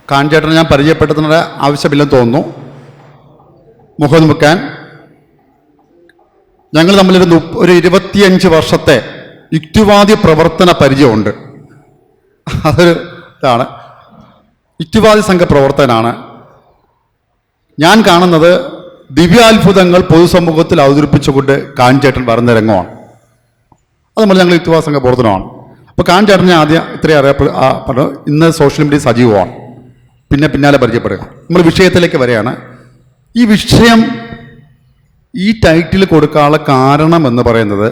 കാഞ്ചേട്ടനെ ഞാൻ പരിചയപ്പെടുത്തുന്ന ആവശ്യമില്ലെന്ന് തോന്നുന്നു. മുഹമ്മദ് മുക്കാൻ ഞങ്ങൾ തമ്മിലൊരു 25 വർഷത്തെ യുക്തിവാദി പ്രവർത്തന പരിചയമുണ്ട്. അതൊരു ഇതാണ്. യുക്തിവാദി സംഘ പ്രവർത്തനാണ്. ഞാൻ കാണുന്നത് ദിവ്യാത്ഭുതങ്ങൾ പൊതുസമൂഹത്തിൽ അവതരിപ്പിച്ചുകൊണ്ട് കാഞ്ചേട്ടൻ വരുന്ന രംഗമാണ്. അത് നമ്മൾ ഞങ്ങൾ യുക്തിവാദ സംഘ പ്രവർത്തനമാണ്. അപ്പോൾ കാഞ്ചേട്ടനെ ആദ്യം ഇത്രയും അറിയപ്പെടുക, ഇന്ന് സോഷ്യൽ മീഡിയ സജീവമാണ്. പിന്നാലെ പരിചയപ്പെടുക. നമ്മൾ വിഷയത്തിലേക്ക് വരികയാണ്. ഈ വിഷയം ഈ ടൈറ്റിൽ കൊടുക്കാനുള്ള കാരണം എന്ന് പറയുന്നത്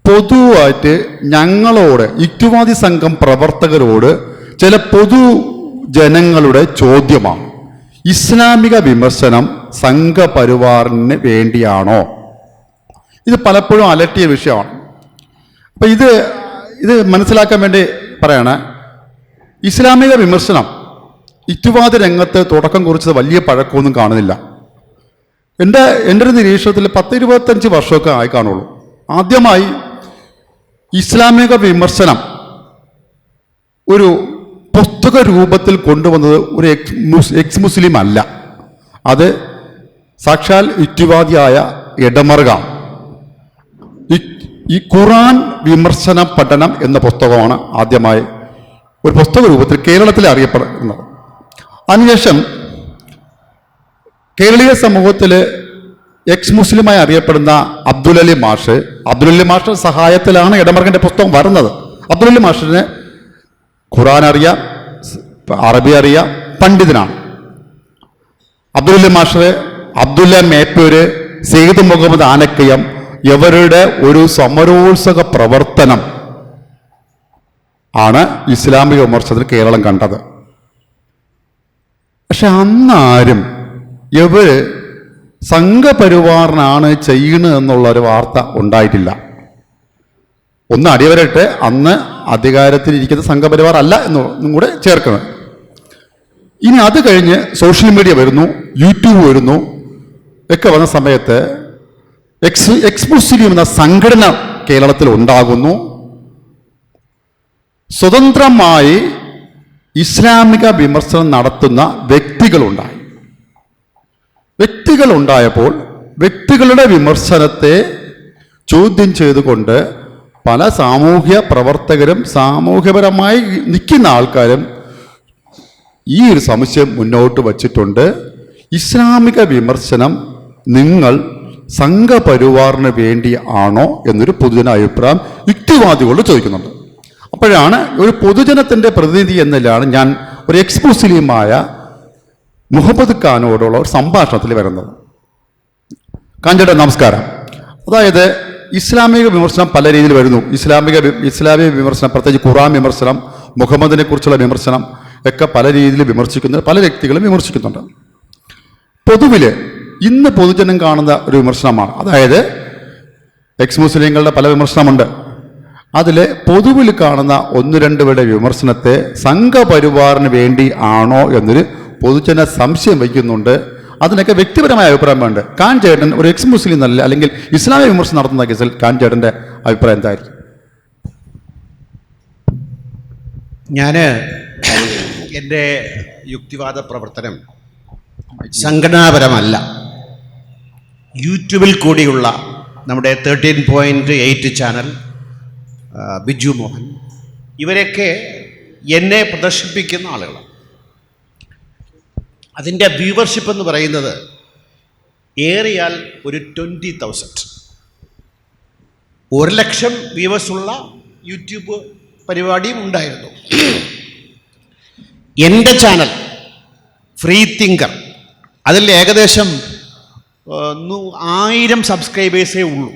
പൊതുവായിട്ട് ഞങ്ങളോട് യുക്തിവാദി സംഘം പ്രവർത്തകരോട് ചില പൊതുജനങ്ങളുടെ ചോദ്യമാണ്. ഇസ്ലാമിക വിമർശനം സംഘപരിവാറിന് വേണ്ടിയാണോ? ഇത് പലപ്പോഴും അലട്ടിയ വിഷയമാണ്. അപ്പം ഇത് മനസ്സിലാക്കാൻ വേണ്ടി പറയാണ്. ഇസ്ലാമിക വിമർശനം യുക്തിവാദ രംഗത്ത് തുടക്കം കുറിച്ചത് വലിയ പഴക്കമൊന്നും കാണുന്നില്ല. എൻ്റെ ഒരു നിരീക്ഷണത്തിൽ 10-25 വർഷമൊക്കെ ആയി കാണുള്ളൂ. ആദ്യമായി ഇസ്ലാമിക വിമർശനം ഒരു പുസ്തക രൂപത്തിൽ കൊണ്ടുവന്നത് ഒരു എക്സ് മുസ്ലിം അല്ല, അത് സാക്ഷാൽ യുക്തിവാദിയായ എഡമറുകാണ്. ഈ ഖുർആൻ വിമർശന പഠനം എന്ന പുസ്തകമാണ് ആദ്യമായി ഒരു പുസ്തക രൂപത്തിൽ കേരളത്തിൽ അറിയപ്പെടുന്നത്. അതിനുശേഷം കേരളീയ സമൂഹത്തിൽ എക്സ് മുസ്ലിമായി അറിയപ്പെടുന്ന അബ്ദുൽ അലി മാഷ് സഹായത്തിലാണ് എഡമർഗൻ്റെ പുസ്തകം വരുന്നത്. അബ്ദുൽ അലി മാഷിന് ഖുർആൻ അറിയാം, അറബി അറിയാം, പണ്ഡിതനാണ്. അബ്ദുൽ അലി മാഷ്, അബ്ദുല്ല മേപ്പൂര്, സെയ്ദ് മുഹമ്മദ് ആനക്കയം ഇവരുടെ ഒരു സമരോത്സവ പ്രവർത്തനം ആണ് ഇസ്ലാമിക വിമർശനത്തിൽ കേരളം കണ്ടത്. പക്ഷെ അന്നാരും ഇവര് സംഘപരിവാറിനാണ് ചെയ്യുന്നത് എന്നുള്ളൊരു വാർത്ത ഉണ്ടായിട്ടില്ല. ഒന്ന് അടിവരട്ടെ, അന്ന് അധികാരത്തിലിരിക്കുന്ന സംഘപരിവാർ അല്ല എന്നും കൂടെ ചേർക്കണം. ഇനി അത് കഴിഞ്ഞ് സോഷ്യൽ മീഡിയ വരുന്നു, യൂട്യൂബ് വരുന്നു ഒക്കെ വന്ന സമയത്ത് എക്സ് മുസ്ലിം എന്ന സംഘടന കേരളത്തിൽ ഉണ്ടാകുന്നു. സ്വതന്ത്രമായി ഇസ്ലാമിക വിമർശനം നടത്തുന്ന വ്യക്തികളുണ്ടായപ്പോൾ വ്യക്തികളുടെ വിമർശനത്തെ ചോദ്യം ചെയ്തുകൊണ്ട് പല സാമൂഹ്യ പ്രവർത്തകരും സാമൂഹ്യപരമായി നിൽക്കുന്ന ആൾക്കാരും ഈ ഒരു സംശയം മുന്നോട്ട് വച്ചിട്ടുണ്ട്. ഇസ്ലാമിക വിമർശനം നിങ്ങൾ സംഘപരിവാറിന് വേണ്ടി ആണോ എന്നൊരു പൊതുജന അഭിപ്രായം യുക്തിവാദികളോട് ചോദിക്കുന്നുണ്ട്. അപ്പോഴാണ് ഒരു പൊതുജനത്തിൻ്റെ പ്രതിനിധി എന്നതിലാണ് ഞാൻ ഒരു എക്സ് മുസ്ലിമായ മുഹമ്മദ് ഖാനോടുള്ള ഒരു സംഭാഷണത്തിൽ വരുന്നത്. കാഞ്ചേട്ടാ നമസ്കാരം. അതായത് ഇസ്ലാമിക വിമർശനം പല രീതിയിൽ വരുന്നു. ഇസ്ലാമിക വിമർശനം, പ്രത്യേകിച്ച് ഖുർആൻ വിമർശനം, മുഹമ്മദിനെ കുറിച്ചുള്ള വിമർശനം ഒക്കെ പല രീതിയിൽ വിമർശിക്കുന്നത്, പല വ്യക്തികളും വിമർശിക്കുന്നുണ്ട്. പൊതുവിൽ ഇന്ന് പൊതുജനം കാണുന്ന ഒരു വിമർശനമാണ്. അതായത് എക്സ് മുസ്ലിങ്ങളുടെ പല വിമർശനമുണ്ട്. അതിൽ പൊതുവിൽ കാണുന്ന 1-2 പേരുടെ വിമർശനത്തെ സംഘപരിവാറിന് വേണ്ടി ആണോ എന്നൊരു പൊതുജന സംശയം വയ്ക്കുന്നുണ്ട്. അതിനൊക്കെ വ്യക്തിപരമായ അഭിപ്രായം വേണ്ട. കാഞ്ചേട്ടൻ ഒരു എക്സ് മുസ്ലിം എന്നല്ല, അല്ലെങ്കിൽ ഇസ്ലാമിക വിമർശനം നടത്തുന്ന കേസിൽ കാഞ്ചേട്ടൻ്റെ അഭിപ്രായം എന്തായിരിക്കും? ഞാൻ എൻ്റെ യുക്തിവാദ പ്രവർത്തനം സംഘടനാപരമല്ല. യൂട്യൂബിൽ കൂടിയുള്ള നമ്മുടെ 13.8 ചാനൽ, ബിജു മോഹൻ, ഇവരൊക്കെ എന്നെ പ്രദർശിപ്പിക്കുന്ന ആളുകളാണ്. അതിൻ്റെ വ്യൂവർഷിപ്പ് എന്ന് പറയുന്നത് ഏറിയാൽ ഒരു 20,000, 1,00,000 വ്യൂവേഴ്സുള്ള യൂട്യൂബ് പരിപാടിയും ഉണ്ടായിരുന്നു. എൻ്റെ ചാനൽ ഫ്രീ തിങ്കർ, അതിൽ ഏകദേശം 1000 സബ്സ്ക്രൈബേഴ്സേ ഉള്ളൂ.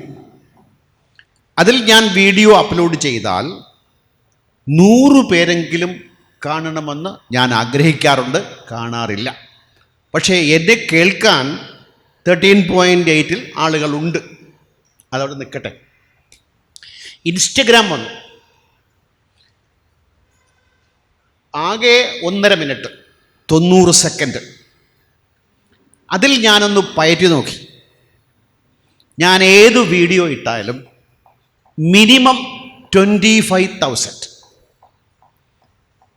അതിൽ ഞാൻ വീഡിയോ അപ്ലോഡ് ചെയ്താൽ 100 പേരെങ്കിലും കാണണമെന്ന് ഞാൻ ആഗ്രഹിക്കാറുണ്ട്, കാണാറില്ല. പക്ഷേ എന്നെ കേൾക്കാൻ 13.8 ആളുകളുണ്ട്. അതവിടെ നിൽക്കട്ടെ. ഇൻസ്റ്റഗ്രാം വന്നു. ആകെ 1.5 മിനിറ്റ് 90 സെക്കൻഡ്. അതിൽ ഞാനൊന്ന് പയറ്റി നോക്കി. ഞാൻ ഏത് വീഡിയോ ഇട്ടാലും മിനിമം 25,000.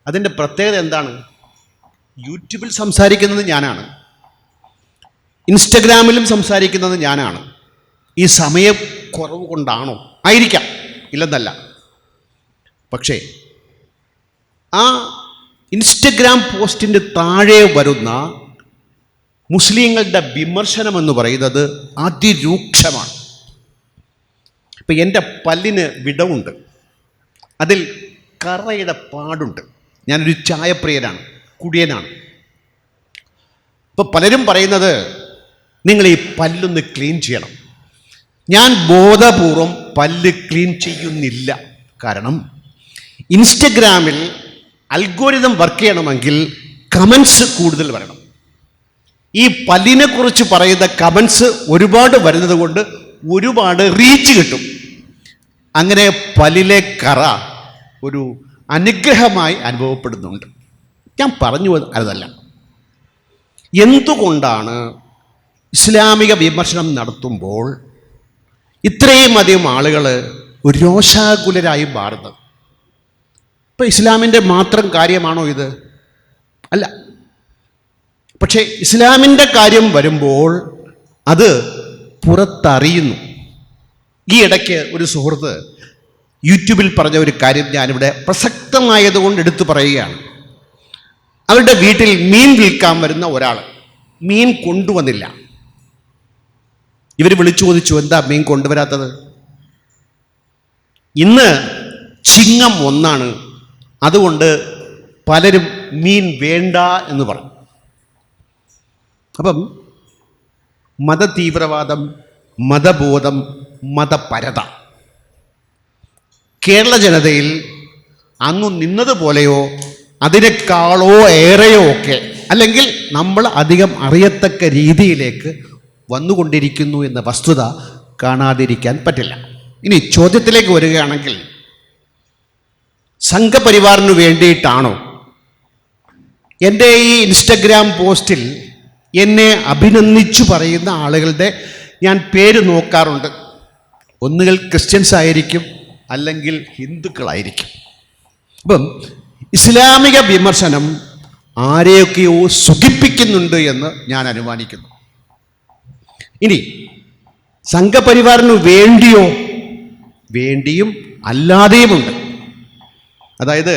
അതിൻ്റെ പ്രത്യേകത എന്താണ്? യൂട്യൂബിൽ സംസാരിക്കുന്നത് ഞാനാണ്, ഇൻസ്റ്റഗ്രാമിലും സംസാരിക്കുന്നത് ഞാനാണ്. ഈ സമയക്കുറവ് കൊണ്ടാണോ? ആയിരിക്കാം, ഇല്ലെന്നല്ല. പക്ഷേ ആ ഇൻസ്റ്റഗ്രാം പോസ്റ്റിൻ്റെ താഴെ വരുന്ന മുസ്ലിങ്ങളുടെ വിമർശനം എന്ന് പറയുന്നത് അതിരൂക്ഷമാണ്. ഇപ്പം എൻ്റെ പല്ലിന് വിടവുണ്ട്, അതിൽ കറയുടെ പാടുണ്ട്. ഞാനൊരു ചായപ്രിയനാണ്, കുടിയനാണ്. അപ്പോൾ പലരും പറയുന്നത് നിങ്ങൾ ഈ പല്ലൊന്ന് ക്ലീൻ ചെയ്യണം. ഞാൻ ബോധപൂർവം പല്ല് ക്ലീൻ ചെയ്യുന്നില്ല. കാരണം ഇൻസ്റ്റഗ്രാമിൽ അൽഗോരിതം വർക്ക് ചെയ്യണമെങ്കിൽ കമൻസ് കൂടുതൽ വരണം. ഈ പല്ലിനെ കുറിച്ച് പറയുന്ന കമൻസ് ഒരുപാട് വരുന്നത് കൊണ്ട് ഒരുപാട് റീച്ച് കിട്ടും. അങ്ങനെ പല്ലിലെ കറ ഒരു അനുഗ്രഹമായി അനുഭവപ്പെടുന്നുണ്ട്. ഞാൻ പറഞ്ഞു അതല്ല, എന്തുകൊണ്ടാണ് ഇസ്ലാമിക വിമർശനം നടത്തുമ്പോൾ ഇത്രയും അധികം ആളുകൾ രോഷാകുലരായി മാറുന്നത്? ഇപ്പം ഇസ്ലാമിൻ്റെ മാത്രം കാര്യമാണോ ഇത്? അല്ല. പക്ഷേ ഇസ്ലാമിൻ്റെ കാര്യം വരുമ്പോൾ അത് പുറത്തറിയുന്നു. ഈ ഇടയ്ക്ക് ഒരു സുഹൃത്ത് യൂട്യൂബിൽ പറഞ്ഞ ഒരു കാര്യം ഞാനിവിടെ പ്രസക്തമായതുകൊണ്ട് എടുത്തു പറയുകയാണ്. അവരുടെ വീട്ടിൽ മീൻ വിൽക്കാൻ വരുന്ന ഒരാൾ മീൻ കൊണ്ടുവന്നില്ല. ഇവർ വിളിച്ചു ചോദിച്ചു, എന്താ മീൻ കൊണ്ടുവരാത്തത്? ഇന്ന് ചിങ്ങം 1 അതുകൊണ്ട് പലരും മീൻ വേണ്ട എന്ന് പറഞ്ഞു. അപ്പം മതതീവ്രവാദം, മതബോധം, മതപരത കേരള ജനതയിൽ അന്നു നിന്നതുപോലെയോ അതിനേക്കാളോ ഏറെയോ ഒക്കെ, അല്ലെങ്കിൽ നമ്മൾ അധികം അറിയത്തക്ക രീതിയിലേക്ക് വന്നുകൊണ്ടിരിക്കുന്നു എന്ന വസ്തുത കാണാതിരിക്കാൻ പറ്റില്ല. ഇനി ചോദ്യത്തിലേക്ക് വരികയാണെങ്കിൽ, സംഘപരിവാറിന് വേണ്ടിയിട്ടാണോ എൻ്റെ ഈ ഇൻസ്റ്റഗ്രാം പോസ്റ്റിൽ എന്നെ അഭിനന്ദിച്ചു പറയുന്ന ആളുകളുടെ ഞാൻ പേര് നോക്കാറുണ്ട്. ഒന്നുകിൽ ക്രിസ്ത്യൻസ് ആയിരിക്കും, അല്ലെങ്കിൽ ഹിന്ദുക്കളായിരിക്കും. അപ്പം ഇസ്ലാമിക വിമർശനം ആരെയൊക്കെയോ സുഖിപ്പിക്കുന്നുണ്ട് എന്ന് ഞാൻ അനുമാനിക്കുന്നു. ഇനി സംഘപരിവാറിന് വേണ്ടിയോ? വേണ്ടിയും അല്ലാതെയുമുണ്ട്. അതായത്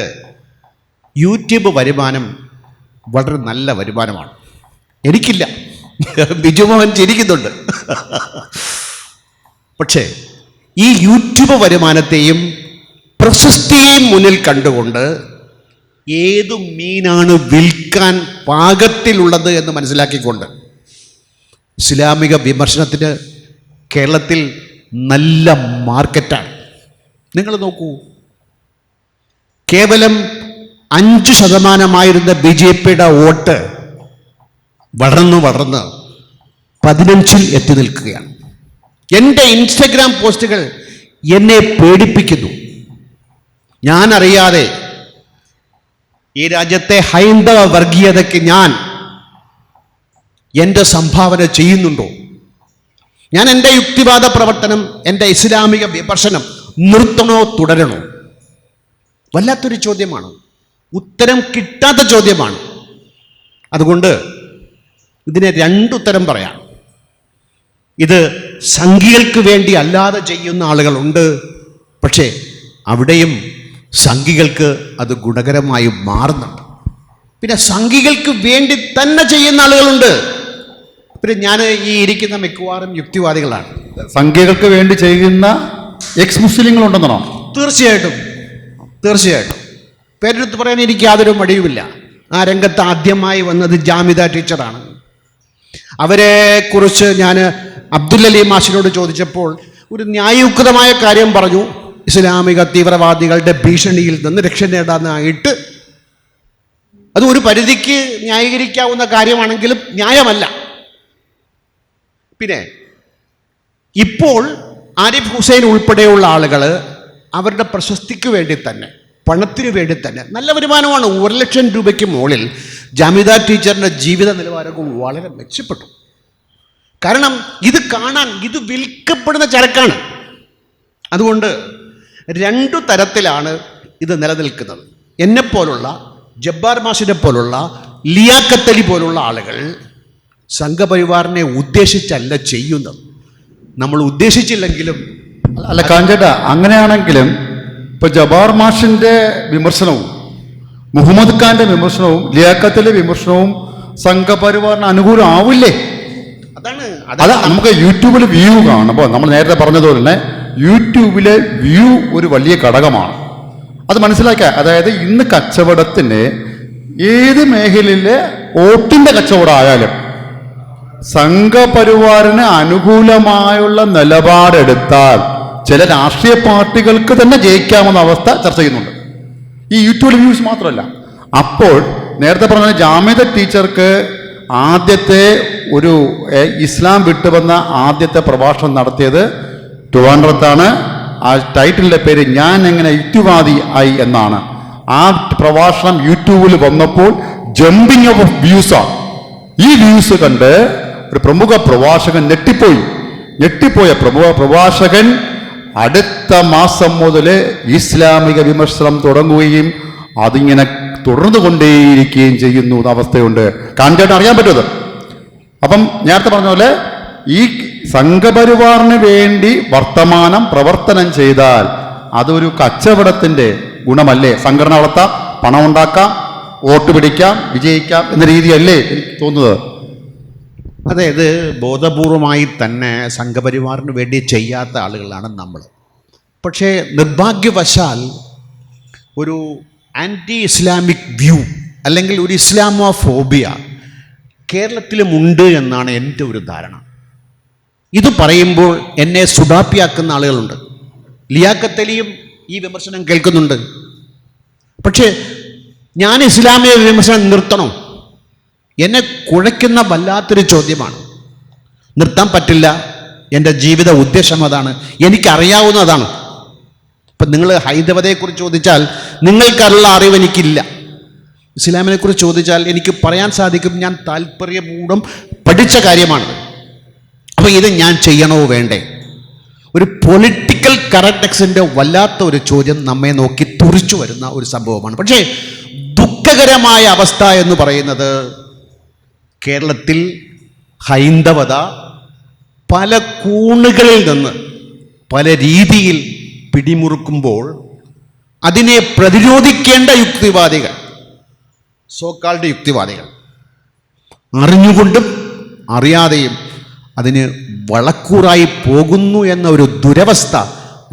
യൂട്യൂബ് വരുമാനം വളരെ നല്ല വരുമാനമാണ്. എനിക്കില്ല, ബിജുമോഹൻ ചിരിക്കുന്നുണ്ട്. പക്ഷേ ഈ യൂട്യൂബ് വരുമാനത്തെയും പ്രശസ്തിയെയും മുന്നിൽ കണ്ടുകൊണ്ട് ഏതു മീനാണ് വിൽക്കാൻ പാകത്തിലുള്ളത് എന്ന് മനസ്സിലാക്കിക്കൊണ്ട് ഇസ്ലാമിക വിമർശനത്തിന് കേരളത്തിൽ നല്ല മാർക്കറ്റാണ്. നിങ്ങൾ നോക്കൂ, കേവലം 5% BJPയുടെ വോട്ട് വളർന്ന് 15-ൽ എത്തി നിൽക്കുകയാണ്. എൻ്റെ ഇൻസ്റ്റഗ്രാം പോസ്റ്റുകൾ എന്നെ പേടിപ്പിക്കുന്നു. ഞാൻ അറിയാതെ ഈ രാജ്യത്തെ ഹൈന്ദവ വർഗീയതയ്ക്ക് ഞാൻ എൻ്റെ സംഭാവന ചെയ്യുന്നുണ്ടോ? ഞാൻ എൻ്റെ യുക്തിവാദ പ്രവർത്തനം, എൻ്റെ ഇസ്ലാമിക വിമർശനം നിർത്തണോ തുടരണോ? വല്ലാത്തൊരു ചോദ്യമാണ്, ഉത്തരം കിട്ടാത്ത ചോദ്യമാണ്. അതുകൊണ്ട് ഇതിനെ 2 ഉത്തരം പറയാം. ഇത് സംഘികൾക്ക് വേണ്ടി അല്ലാതെ ചെയ്യുന്ന ആളുകളുണ്ട്, പക്ഷേ അവിടെയും സംഘികൾക്ക് അത് ഗുണകരമായി മാറുന്നുണ്ട്. പിന്നെ സംഘികൾക്ക് വേണ്ടി തന്നെ ചെയ്യുന്ന ആളുകളുണ്ട്. പിന്നെ ഞാൻ ഈ ഇരിക്കുന്ന മിക്കവാറും യുക്തിവാദികളാണ്. സംഖ്യകൾക്ക് വേണ്ടി ചെയ്യുന്ന എക്സ് മുസ്ലിങ്ങളുണ്ടെന്നാണോ? തീർച്ചയായിട്ടും പേരെടുത്ത് പറയാൻ എനിക്ക് യാതൊരു മടിയുമില്ല. ആ രംഗത്ത് ആദ്യമായി വന്നത് ജാമിദ ടീച്ചറാണ്. അവരെക്കുറിച്ച് ഞാൻ അബ്ദുൽ അലി മാഷിനോട് ചോദിച്ചപ്പോൾ ഒരു ന്യായയുക്തമായ കാര്യം പറഞ്ഞു. ഇസ്ലാമിക തീവ്രവാദികളുടെ ഭീഷണിയിൽ നിന്ന് രക്ഷ നേടാനായിട്ട് അത് ഒരു പരിധിക്ക് ന്യായീകരിക്കാവുന്ന കാര്യമാണെങ്കിലും ന്യായമല്ല. പിന്നെ ഇപ്പോൾ ആരിഫ് ഹുസൈൻ ഉൾപ്പെടെയുള്ള ആളുകൾ അവരുടെ പ്രശസ്തിക്ക് വേണ്ടി തന്നെ, പണത്തിനു വേണ്ടി തന്നെ, നല്ല വരുമാനമാണ്. 1 ലക്ഷം രൂപയ്ക്ക് മുകളിൽ ജാമിദ ടീച്ചറിൻ്റെ ജീവിത നിലവാരവും വളരെ മെച്ചപ്പെട്ടു. കാരണം ഇത് കാണാൻ, ഇത് വിൽക്കപ്പെടുന്ന ചരക്കാണ്. അതുകൊണ്ട് 2 തരത്തിലാണ് ഇത് നിലനിൽക്കുന്നത്. എന്നെപ്പോലുള്ള, ജബ്ബാർ മാഷിനെ പോലുള്ള ലിയാഖത്ത് അലി പോലുള്ള ആളുകൾ സംഘപരിവാറിനെ ഉദ്ദേശിച്ചല്ല ചെയ്യുന്നത്. നമ്മൾ ഉദ്ദേശിച്ചില്ലെങ്കിലും അല്ല കാഞ്ചേട്ടാ, അങ്ങനെയാണെങ്കിലും ഇപ്പൊ ജബാർ മാഷിന്റെ വിമർശനവും മുഹമ്മദ് ഖാന്റെ വിമർശനവും ലിയാഖത്തിലെ വിമർശനവും സംഘപരിവാറിന് അനുകൂലം ആവില്ലേ? അതാണ് അത് നമുക്ക് യൂട്യൂബിൽ വ്യൂ കാണുമ്പോൾ നമ്മൾ നേരത്തെ പറഞ്ഞതുപോലെ തന്നെ യൂട്യൂബിലെ വ്യൂ ഒരു വലിയ ഘടകമാണ്. അത് മനസ്സിലാക്കുക. അതായത് ഇന്ന് കച്ചവടത്തിന് ഏത് മേഖലയിലെ വോട്ടിന്റെ കച്ചവടം ആയാലും സംഘപരിവാറിന് അനുകൂലമായുള്ള നിലപാടെടുത്താൽ ചില രാഷ്ട്രീയ പാർട്ടികൾക്ക് തന്നെ ജയിക്കാമെന്ന അവസ്ഥ ചർച്ച ചെയ്യുന്നുണ്ട്. ഈ യൂട്യൂബ് വ്യൂസ് മാത്രമല്ല. അപ്പോൾ നേരത്തെ പറഞ്ഞ ജാമിദ ടീച്ചർക്ക് ആദ്യത്തെ ഒരു ഇസ്ലാം വിട്ടുവന്ന ആദ്യത്തെ പ്രഭാഷണം നടത്തിയത് ട്രിവാൻഡ്രത്താണ്. ആ ടൈറ്റിലിന്റെ പേര് ഞാൻ എങ്ങനെ യുക്തിവാദി ആയി എന്നാണ്. ആ പ്രഭാഷണം യൂട്യൂബിൽ വന്നപ്പോൾ ജമ്പിങ് ഓഫ് വ്യൂസാണ്. ഈ വ്യൂസ് കണ്ട് ഒരു പ്രമുഖ പ്രഭാഷകൻ ഞെട്ടിപ്പോയ പ്രമുഖ പ്രഭാഷകൻ അടുത്ത മാസം മുതൽ ഇസ്ലാമിക വിമർശനം തുടങ്ങുകയും അതിങ്ങനെ തുടർന്നു കൊണ്ടേയിരിക്കുകയും ചെയ്യുന്നു എന്ന അവസ്ഥയുണ്ട്. കാഞ്ചേട്ടൻ അറിയാൻ പറ്റുന്നത്. അപ്പം നേരത്തെ പറഞ്ഞ പോലെ ഈ സംഘപരിവാറിന് വേണ്ടി വർത്തമാനം പ്രവർത്തനം ചെയ്താൽ അതൊരു കച്ചവടത്തിന്റെ ഗുണമല്ലേ? സംഘടന വളർത്താം, പണം ഉണ്ടാക്കാം, വോട്ട് പിടിക്കാം, വിജയിക്കാം എന്ന രീതിയല്ലേ എനിക്ക് തോന്നുന്നത്. അതായത് ബോധപൂർവമായി തന്നെ സംഘപരിവാറിന് വേണ്ടി ചെയ്യാത്ത ആളുകളാണ് നമ്മൾ. പക്ഷേ നിർഭാഗ്യവശാൽ ഒരു ആൻറ്റി ഇസ്ലാമിക് വ്യൂ അല്ലെങ്കിൽ ഒരു ഇസ്ലാമോഫോബിയ കേരളത്തിലുമുണ്ട് എന്നാണ് എൻ്റെ ഒരു ധാരണ. ഇത് പറയുമ്പോൾ എന്നെ സുഡാപ്പിയാക്കുന്ന ആളുകളുണ്ട്. ലിയാഖത്ത് അലിയും ഈ വിമർശനം കേൾക്കുന്നുണ്ട്. പക്ഷേ ഞാൻ ഇസ്ലാമിക വിമർശനം നിർത്തണോ? എന്നെ കുഴയ്ക്കുന്ന വല്ലാത്തൊരു ചോദ്യമാണ്. നിർത്താൻ പറ്റില്ല. എൻ്റെ ജീവിത ഉദ്ദേശം അതാണ്, എനിക്കറിയാവുന്നതാണ്. ഇപ്പം നിങ്ങൾ ഹൈന്ദവതയെക്കുറിച്ച് ചോദിച്ചാൽ നിങ്ങൾക്കുള്ള അറിവ് എനിക്കില്ല. ഇസ്ലാമിനെക്കുറിച്ച് ചോദിച്ചാൽ എനിക്ക് പറയാൻ സാധിക്കും, ഞാൻ താല്പര്യപൂർവ്വം പഠിച്ച കാര്യമാണത്. അപ്പോൾ ഇത് ഞാൻ ചെയ്യണോ വേണ്ടേ? ഒരു പൊളിറ്റിക്കൽ കറക്റ്റ്നെസ്സിൻ്റെ വല്ലാത്ത ഒരു ചോദ്യം നമ്മെ നോക്കി തുറിച്ചു വരുന്ന ഒരു സംഭവമാണ്. പക്ഷേ ദുഃഖകരമായ അവസ്ഥ എന്ന് പറയുന്നത് കേരളത്തിൽ ഹൈന്ദവത പല കോണുകളിൽ നിന്ന് പല രീതിയിൽ പിടിമുറുക്കുമ്പോൾ അതിനെ പ്രതിരോധിക്കേണ്ട യുക്തിവാദികൾ, സോക്കാൾഡ് യുക്തിവാദികൾ, അറിഞ്ഞുകൊണ്ടും അറിയാതെയും അതിന് വളക്കൂറായി പോകുന്നു എന്ന ഒരു ദുരവസ്ഥ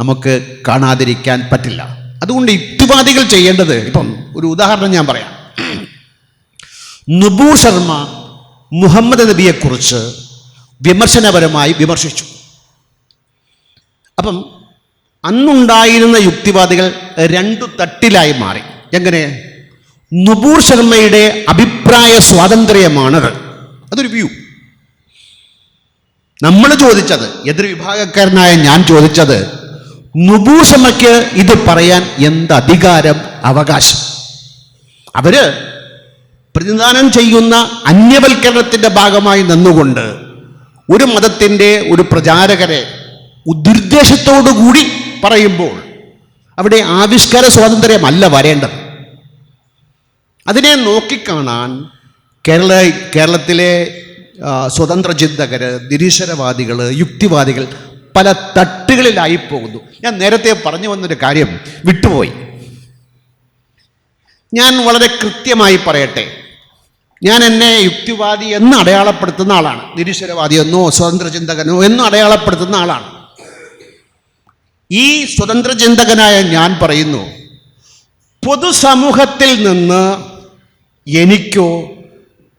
നമുക്ക് കാണാതിരിക്കാൻ പറ്റില്ല. അതുകൊണ്ട് യുക്തിവാദികൾ ചെയ്യേണ്ടത്, ഇപ്പം ഒരു ഉദാഹരണം ഞാൻ പറയാം. നുബു ശർമ്മ മുഹമ്മദ് നബിയെക്കുറിച്ച് വിമർശനപരമായി വിമർശിച്ചു. അപ്പം അന്നുണ്ടായിരുന്ന യുക്തിവാദികൾ രണ്ടു തട്ടിലായി മാറി. എങ്ങനെ? നുബൂർ ശർമ്മയുടെ അഭിപ്രായ സ്വാതന്ത്ര്യമാണത്, അതൊരു വ്യൂ. നമ്മൾ ചോദിച്ചത്, എതിർ വിഭാഗക്കാരനായ ഞാൻ ചോദിച്ചത്, നുബൂർ ശർമ്മയ്ക്ക് ഇത് പറയാൻ എന്ത് അധികാരം, അവകാശം? അവര് പ്രതിനിധാനം ചെയ്യുന്ന അന്യവൽക്കരണത്തിന്റെ ഭാഗമായി നിന്നുകൊണ്ട് ഒരു മതത്തിൻ്റെ ഒരു പ്രചാരകരെ ദുർദ്ദേശത്തോടു കൂടി പറയുമ്പോൾ അവിടെ ആവിഷ്കാര സ്വാതന്ത്ര്യമല്ല വരേണ്ടത്. അതിനെ നോക്കിക്കാണാൻ കേരളത്തിലെ സ്വതന്ത്ര ചിന്തകർ, നിരീശ്വരവാദികൾ, യുക്തിവാദികൾ പല തട്ടുകളിലായി പോകുന്നു. ഞാൻ നേരത്തെ പറഞ്ഞു വന്നൊരു കാര്യം വിട്ടുപോയി. ഞാൻ വളരെ കൃത്യമായി പറയട്ടെ, ഞാൻ എന്നെ യുക്തിവാദി എന്ന് അടയാളപ്പെടുത്തുന്ന ആളാണ്. നിരീശ്വരവാദിയെന്നോ സ്വതന്ത്ര ചിന്തകനോ എന്ന് അടയാളപ്പെടുത്തുന്ന ആളാണ്. ഈ സ്വതന്ത്ര ചിന്തകനായ ഞാൻ പറയുന്നു, പൊതുസമൂഹത്തിൽ നിന്ന് എനിക്കോ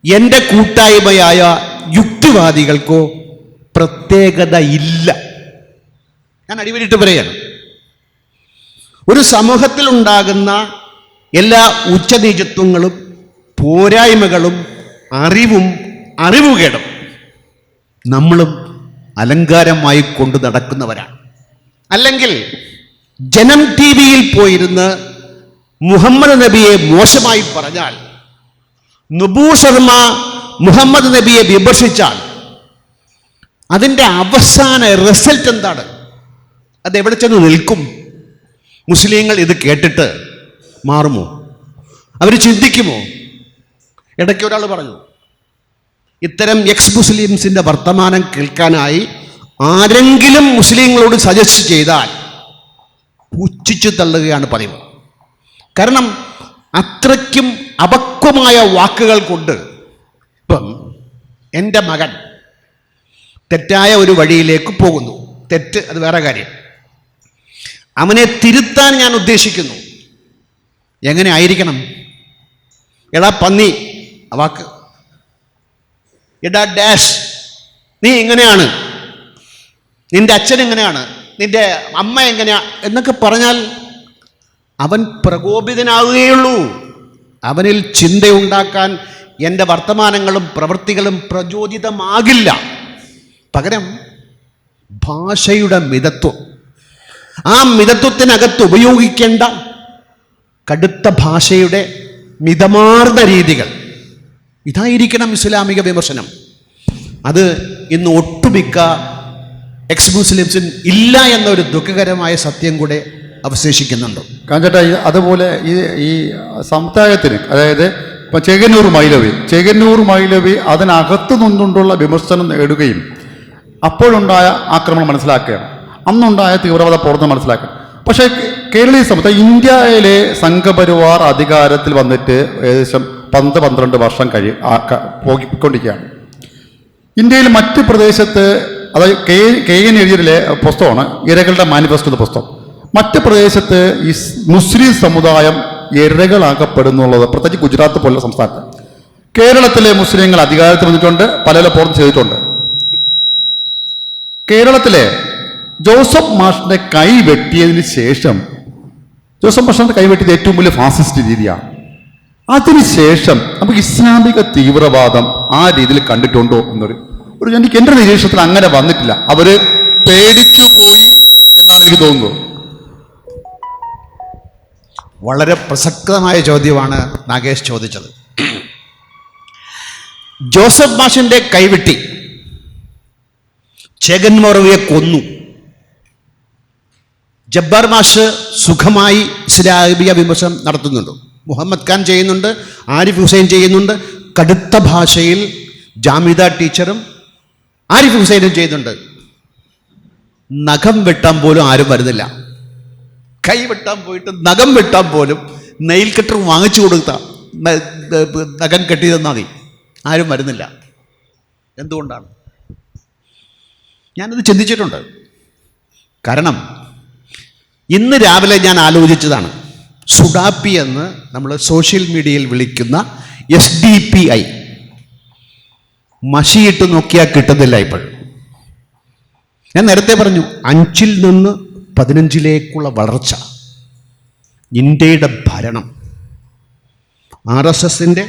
എൻ്റെ കൂട്ടായ്മയായ യുക്തിവാദികൾക്കോ പ്രത്യേകത ഇല്ല. ഞാൻ അടിവരിട്ട് പറയാണ്, ഒരു സമൂഹത്തിൽ ഉണ്ടാകുന്ന എല്ലാ ഉച്ചനീചത്വങ്ങളും പോരായ്മകളും അറിവുകേടും നമ്മളും അലങ്കാരമായി കൊണ്ടു നടക്കുന്നവരാണ്. അല്ലെങ്കിൽ ജനം ടി വിയിൽ പോയിരുന്ന് മുഹമ്മദ് നബിയെ മോശമായി പറഞ്ഞാൽ, നുബൂ ശർമ്മ മുഹമ്മദ് നബിയെ വിമർശിച്ചാൽ അതിൻ്റെ അവസാന റിസൾട്ട് എന്താണ്? അതെവിടെ ചെന്ന് നിൽക്കും? മുസ്ലിങ്ങൾ ഇത് കേട്ടിട്ട് മാറുമോ? അവർ ചിന്തിക്കുമോ? ഇടയ്ക്ക് ഒരാൾ പറഞ്ഞു, ഇത്തരം എക്സ് മുസ്ലിംസിൻ്റെ വർത്തമാനം കേൾക്കാനായി ആരെങ്കിലും മുസ്ലിങ്ങളോട് സജസ്റ്റ് ചെയ്താൽ പുച്ഛിച്ചു തള്ളുകയാണ് പതിവ്. കാരണം അത്രയ്ക്കും അപക്വമായ വാക്കുകൾ കൊണ്ട്. ഇപ്പം എൻ്റെ മകൻ തെറ്റായ ഒരു വഴിയിലേക്ക് പോകുന്നു, തെറ്റ് അത് വേറെ കാര്യം. അവനെ തിരുത്താൻ ഞാൻ ഉദ്ദേശിക്കുന്നു. എങ്ങനെ ആയിരിക്കണം? എടാ പന്നി, ആ വാക്ക്, എടാ ഡാഷ്, നീ എങ്ങനെയാണ്, നിന്റെ അച്ഛൻ എങ്ങനെയാണ്, നിന്റെ അമ്മ എങ്ങനെയാ എന്നൊക്കെ പറഞ്ഞാൽ അവൻ പ്രകോപിതനാവുകയുള്ളൂ. അവനിൽ ചിന്തയുണ്ടാക്കാൻ എൻ്റെ വർത്തമാനങ്ങളും പ്രവൃത്തികളും പ്രചോദിതമാകില്ല. പകരം ഭാഷയുടെ മിതത്വം, ആ മിതത്വത്തിനകത്ത് ഉപയോഗിക്കേണ്ട കടുത്ത ഭാഷയുടെ മിതമാർന്ന രീതികൾ, ഇതായിരിക്കണം ഇസ്ലാമിക വിമർശനം. അത് ഇന്ന് ഒട്ടുമിക്ക എക്സ് മുസ്ലിംസിന് ഇല്ല എന്നൊരു ദുഃഖകരമായ സത്യം കൂടെ അവശേഷിക്കുന്നുണ്ട്. കാഞ്ചേട്ടാ, അതുപോലെ ഈ സമുദായത്തിന്, അതായത് ഇപ്പം ചേകന്നൂർ മൈലവി അതിനകത്തു നിന്നുകൊണ്ടുള്ള വിമർശനം നേടുകയും അപ്പോഴുണ്ടായ ആക്രമണം മനസ്സിലാക്കുകയാണ്, അന്നുണ്ടായ തീവ്രവാദ പ്രവർത്തനം മനസ്സിലാക്കുകയാണ്. പക്ഷേ കേരളീയ സമുദായം, ഇന്ത്യയിലെ സംഘപരിവാർ അധികാരത്തിൽ വന്നിട്ട് ഏകദേശം 12 വർഷം പോയിക്കൊണ്ടിരിക്കുകയാണ്. ഇന്ത്യയിൽ മറ്റ് പ്രദേശത്ത്, അതായത് KN എഴുതിയതിലെ പുസ്തകമാണ് ഇരകളുടെ മാനിഫെസ്റ്റോ എന്ന പുസ്തകം. മറ്റ് പ്രദേശത്ത് ഈ മുസ്ലിം സമുദായം ഇരകളാക്കപ്പെടുന്നുള്ളത്, പ്രത്യേകിച്ച് ഗുജറാത്ത് പോലുള്ള സംസ്ഥാനത്ത്. കേരളത്തിലെ മുസ്ലിങ്ങൾ അധികാരത്തിൽ വന്നിട്ടുണ്ട്, പല പ്രവർത്തനം ചെയ്തിട്ടുണ്ട്. കേരളത്തിലെ ജോസഫ് മാഷിന്റെ കൈ വെട്ടിയതിന് ശേഷം, ജോസഫ് മാഷിന്റെ കൈ വെട്ടിയത് ഏറ്റവും വലിയ ഫാസിസ്റ്റ് രീതിയാണ്. അതിനുശേഷം നമുക്ക് ഇസ്ലാമിക തീവ്രവാദം ആ രീതിയിൽ കണ്ടിട്ടുണ്ടോ എന്നൊരു എനിക്ക് എൻ്റെ നിരീക്ഷണത്തിൽ അങ്ങനെ വന്നിട്ടില്ല. അവര് പേടിച്ചു പോയി എന്നാണ് എനിക്ക് തോന്നുന്നത്. വളരെ പ്രസക്തമായ ചോദ്യമാണ് നാഗേഷ് ചോദിച്ചത്. ജോസഫ് മാഷിന്റെ കൈവെട്ടി, ചേകൻ മൊറവിയെ കൊന്നു, ജബ്ബാർ മാഷ് സുഖമായി ഇസ്ലാമിക വിമർശനം നടത്തുന്നുണ്ട്, മുഹമ്മദ് ഖാൻ ചെയ്യുന്നുണ്ട്, ആരിഫ് ഹുസൈൻ ചെയ്യുന്നുണ്ട്, കടുത്ത ഭാഷയിൽ ജാമിദ ടീച്ചറും ആരിഫ് ഹുസൈനും ചെയ്യുന്നുണ്ട്. നഖം വെട്ടാൻ പോലും ആരും വരുന്നില്ല. കൈ വെട്ടാൻ പോയിട്ട് നഖം വെട്ടാൻ പോലും നെയിൽ കട്ടർ വാങ്ങിച്ചു കൊടുത്ത നഖം കെട്ടി തന്നാൽ മതി, ആരും വരുന്നില്ല. എന്തുകൊണ്ടാണ്? ഞാനത് ചിന്തിച്ചിട്ടുണ്ട്. കാരണം ഇന്ന് രാവിലെ ഞാൻ ആലോചിച്ചതാണ്. സുഡാപ്പി എന്ന് നമ്മൾ സോഷ്യൽ മീഡിയയിൽ വിളിക്കുന്ന SDPI മഷിയിട്ട് നോക്കിയാൽ കിട്ടുന്നില്ല ഇപ്പോൾ. ഞാൻ നേരത്തെ പറഞ്ഞു, 5-ൽ നിന്ന് 15-ലേക്കുള്ള വളർച്ച, ഇന്ത്യയുടെ ഭരണം, RSSന്റെ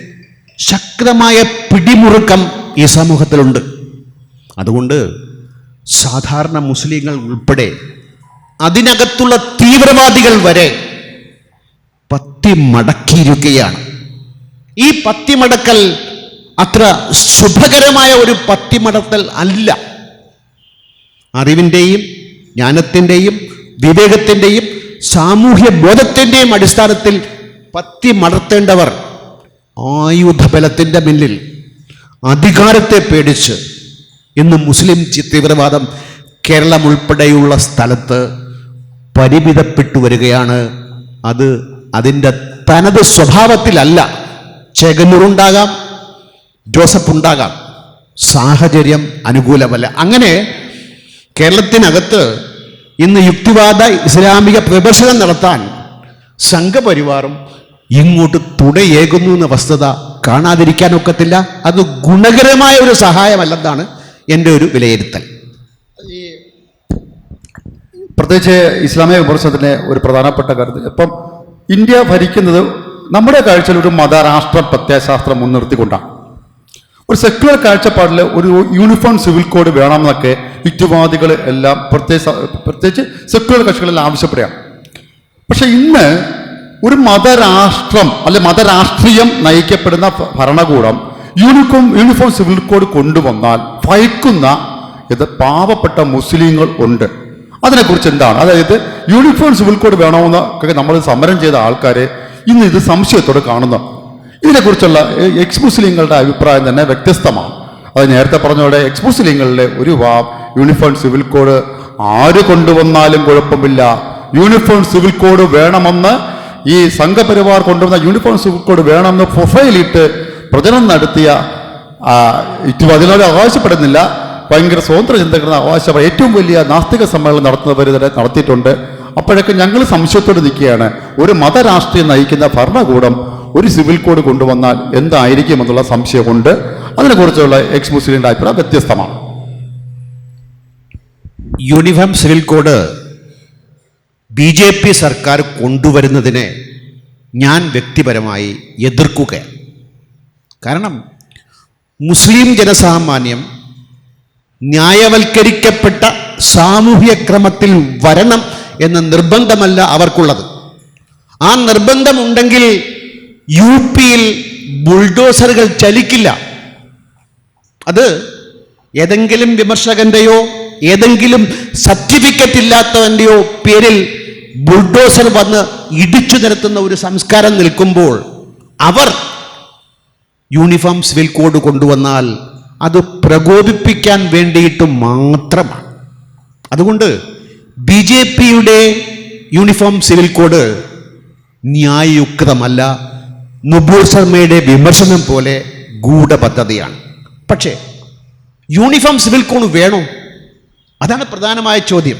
ശക്തമായ പിടിമുറുക്കം ഈ സമൂഹത്തിലുണ്ട്. അതുകൊണ്ട് സാധാരണ മുസ്ലിങ്ങൾ ഉൾപ്പെടെ അതിനകത്തുള്ള തീവ്രവാദികൾ വരെ പത്തി മടക്കിയിരിക്കുകയാണ്. ഈ പത്തിമടക്കൽ അത്ര ശുഭകരമായ ഒരു പത്തിമടക്കൽ അല്ല. അറിവിൻ്റെയും ജ്ഞാനത്തിൻ്റെയും വിവേകത്തിൻ്റെയും സാമൂഹ്യ ബോധത്തിൻ്റെയും അടിസ്ഥാനത്തിൽ പത്തിമടർത്തേണ്ടവർ ആയുധബലത്തിൻ്റെ മുന്നിൽ അധികാരത്തെ പേടിച്ച് ഇന്ന് മുസ്ലിം തീവ്രവാദം കേരളം ഉൾപ്പെടെയുള്ള സ്ഥലത്ത് പരിമിതപ്പെട്ടു വരികയാണ്. അത് അതിൻ്റെ തനത് സ്വഭാവത്തിലല്ല. ചേകന്നൂറുണ്ടാകാം, ജോസഫ് ഉണ്ടാകാം, സാഹചര്യം അനുകൂലമല്ല. അങ്ങനെ കേരളത്തിനകത്ത് ഇന്ന് യുക്തിവാദ ഇസ്ലാമിക വിമർശനം നടത്താൻ സംഘപരിവാറും ഇങ്ങോട്ട് തുടയേകുന്നു എന്ന വസ്തുത കാണാതിരിക്കാനൊക്കത്തില്ല. അത് ഗുണകരമായ ഒരു സഹായമല്ലെന്നാണ് എൻ്റെ ഒരു വിലയിരുത്തൽ. പ്രത്യേകിച്ച് ഇസ്ലാമിക വിമർശനത്തിൻ്റെ ഒരു പ്രധാനപ്പെട്ട കാര്യത്തിൽ, ഇപ്പം ഇന്ത്യ ഭരിക്കുന്നത് നമ്മുടെ കാഴ്ചയിൽ ഒരു മതരാഷ്ട്ര പ്രത്യയശാസ്ത്രം മുൻനിർത്തിക്കൊണ്ടാണ്. ഒരു സെക്യുലർ കാഴ്ചപ്പാടിൽ ഒരു യൂണിഫോം സിവിൽ കോഡ് വേണമെന്നൊക്കെ യുക്തിവാദികൾ എല്ലാം പ്രത്യേകിച്ച് സെക്യുലർ കക്ഷികളെല്ലാം ആവശ്യപ്പെടുകയാണ്. പക്ഷെ ഇന്ന് ഒരു മതരാഷ്ട്രം അല്ലെ മതരാഷ്ട്രീയം നയിക്കപ്പെടുന്ന ഭരണകൂടം യൂണിഫോം സിവിൽ കോഡ് കൊണ്ടുവന്നാൽ ഭയക്കുന്ന ഇത് പാവപ്പെട്ട മുസ്ലിങ്ങൾ ഉണ്ട്. അതിനെക്കുറിച്ച് എന്താണ്? അതായത് യൂണിഫോം സിവിൽ കോഡ് വേണമെന്നൊക്കെ നമ്മൾ സമരം ചെയ്ത ആൾക്കാരെ ഇന്ന് ഇത് സംശയത്തോടെ കാണുന്നു. ഇതിനെക്കുറിച്ചുള്ള എക്സ് മുസ്ലിങ്ങളുടെ അഭിപ്രായം തന്നെ വ്യത്യസ്തമാണ്. അത് നേരത്തെ പറഞ്ഞതോടെ എക്സ് മുസ്ലിങ്ങളുടെ ഒരു യൂണിഫോം സിവിൽ കോഡ് ആര് കൊണ്ടുവന്നാലും കുഴപ്പമില്ല, യൂണിഫോം സിവിൽ കോഡ് വേണമെന്ന് ഈ സംഘപരിവാർ കൊണ്ടുവന്ന യൂണിഫോം സിവിൽ കോഡ് വേണമെന്ന് പ്രൊഫൈലിട്ട് പ്രചരണം നടത്തിയ അതിനോട് അവകാശപ്പെടുന്നില്ല, ഭയങ്കര സ്വതന്ത്ര ചിന്തകരുടെ അവകാശം ഏറ്റവും വലിയ നാസ്തിക സമ്മേളനം നടത്തുന്നവർ തന്നെ നടത്തിയിട്ടുണ്ട്. അപ്പോഴൊക്കെ ഞങ്ങൾ സംശയത്തോടെ നിൽക്കുകയാണ്, ഒരു മതരാഷ്ട്രീയം നയിക്കുന്ന ഭരണകൂടം ഒരു സിവിൽ കോഡ് കൊണ്ടുവന്നാൽ എന്തായിരിക്കും എന്നുള്ള സംശയമുണ്ട്. അതിനെക്കുറിച്ചുള്ള എക്സ് മുസ്ലിങ്ങളുടെ അഭിപ്രായം വ്യത്യസ്തമാണ്. യൂണിഫോം സിവിൽ കോഡ് BJP സർക്കാർ കൊണ്ടുവരുന്നതിനെ ഞാൻ വ്യക്തിപരമായി എതിർക്കുകയാണ്. കാരണം മുസ്ലിം ജനസാമാന്യം ന്യായവൽക്കരിക്കപ്പെട്ട സാമൂഹ്യ ക്രമത്തിൽ വരണം എന്ന നിർബന്ധമല്ല അവർക്കുള്ളത്. ആ നിർബന്ധമുണ്ടെങ്കിൽ UP യിൽ ബുൾഡോസറുകൾ ചലിക്കില്ല. അത് ഏതെങ്കിലും വിമർശകന്റെയോ ഏതെങ്കിലും സർട്ടിഫിക്കറ്റ് ഇല്ലാത്തവന്റെയോ പേരിൽ ബുൾഡോസർ വന്ന് ഇടിച്ചു നിരത്തുന്ന ഒരു സംസ്കാരം നിൽക്കുമ്പോൾ അവർ യൂണിഫോം സിവിൽ കോഡ് കൊണ്ടുവന്നാൽ അത് പ്രകോപിപ്പിക്കാൻ വേണ്ടിയിട്ട് മാത്രമാണ്. അതുകൊണ്ട് BJPയുടെ യൂണിഫോം സിവിൽ കോഡ് ന്യായയുക്തമല്ല, നുപൂർ ശർമ്മയുടെ വിമർശനം പോലെ ഗൂഢപദ്ധതിയാണ്. പക്ഷേ യൂണിഫോം സിവിൽ കോഡ് വേണോ? അതാണ് പ്രധാനമായ ചോദ്യം.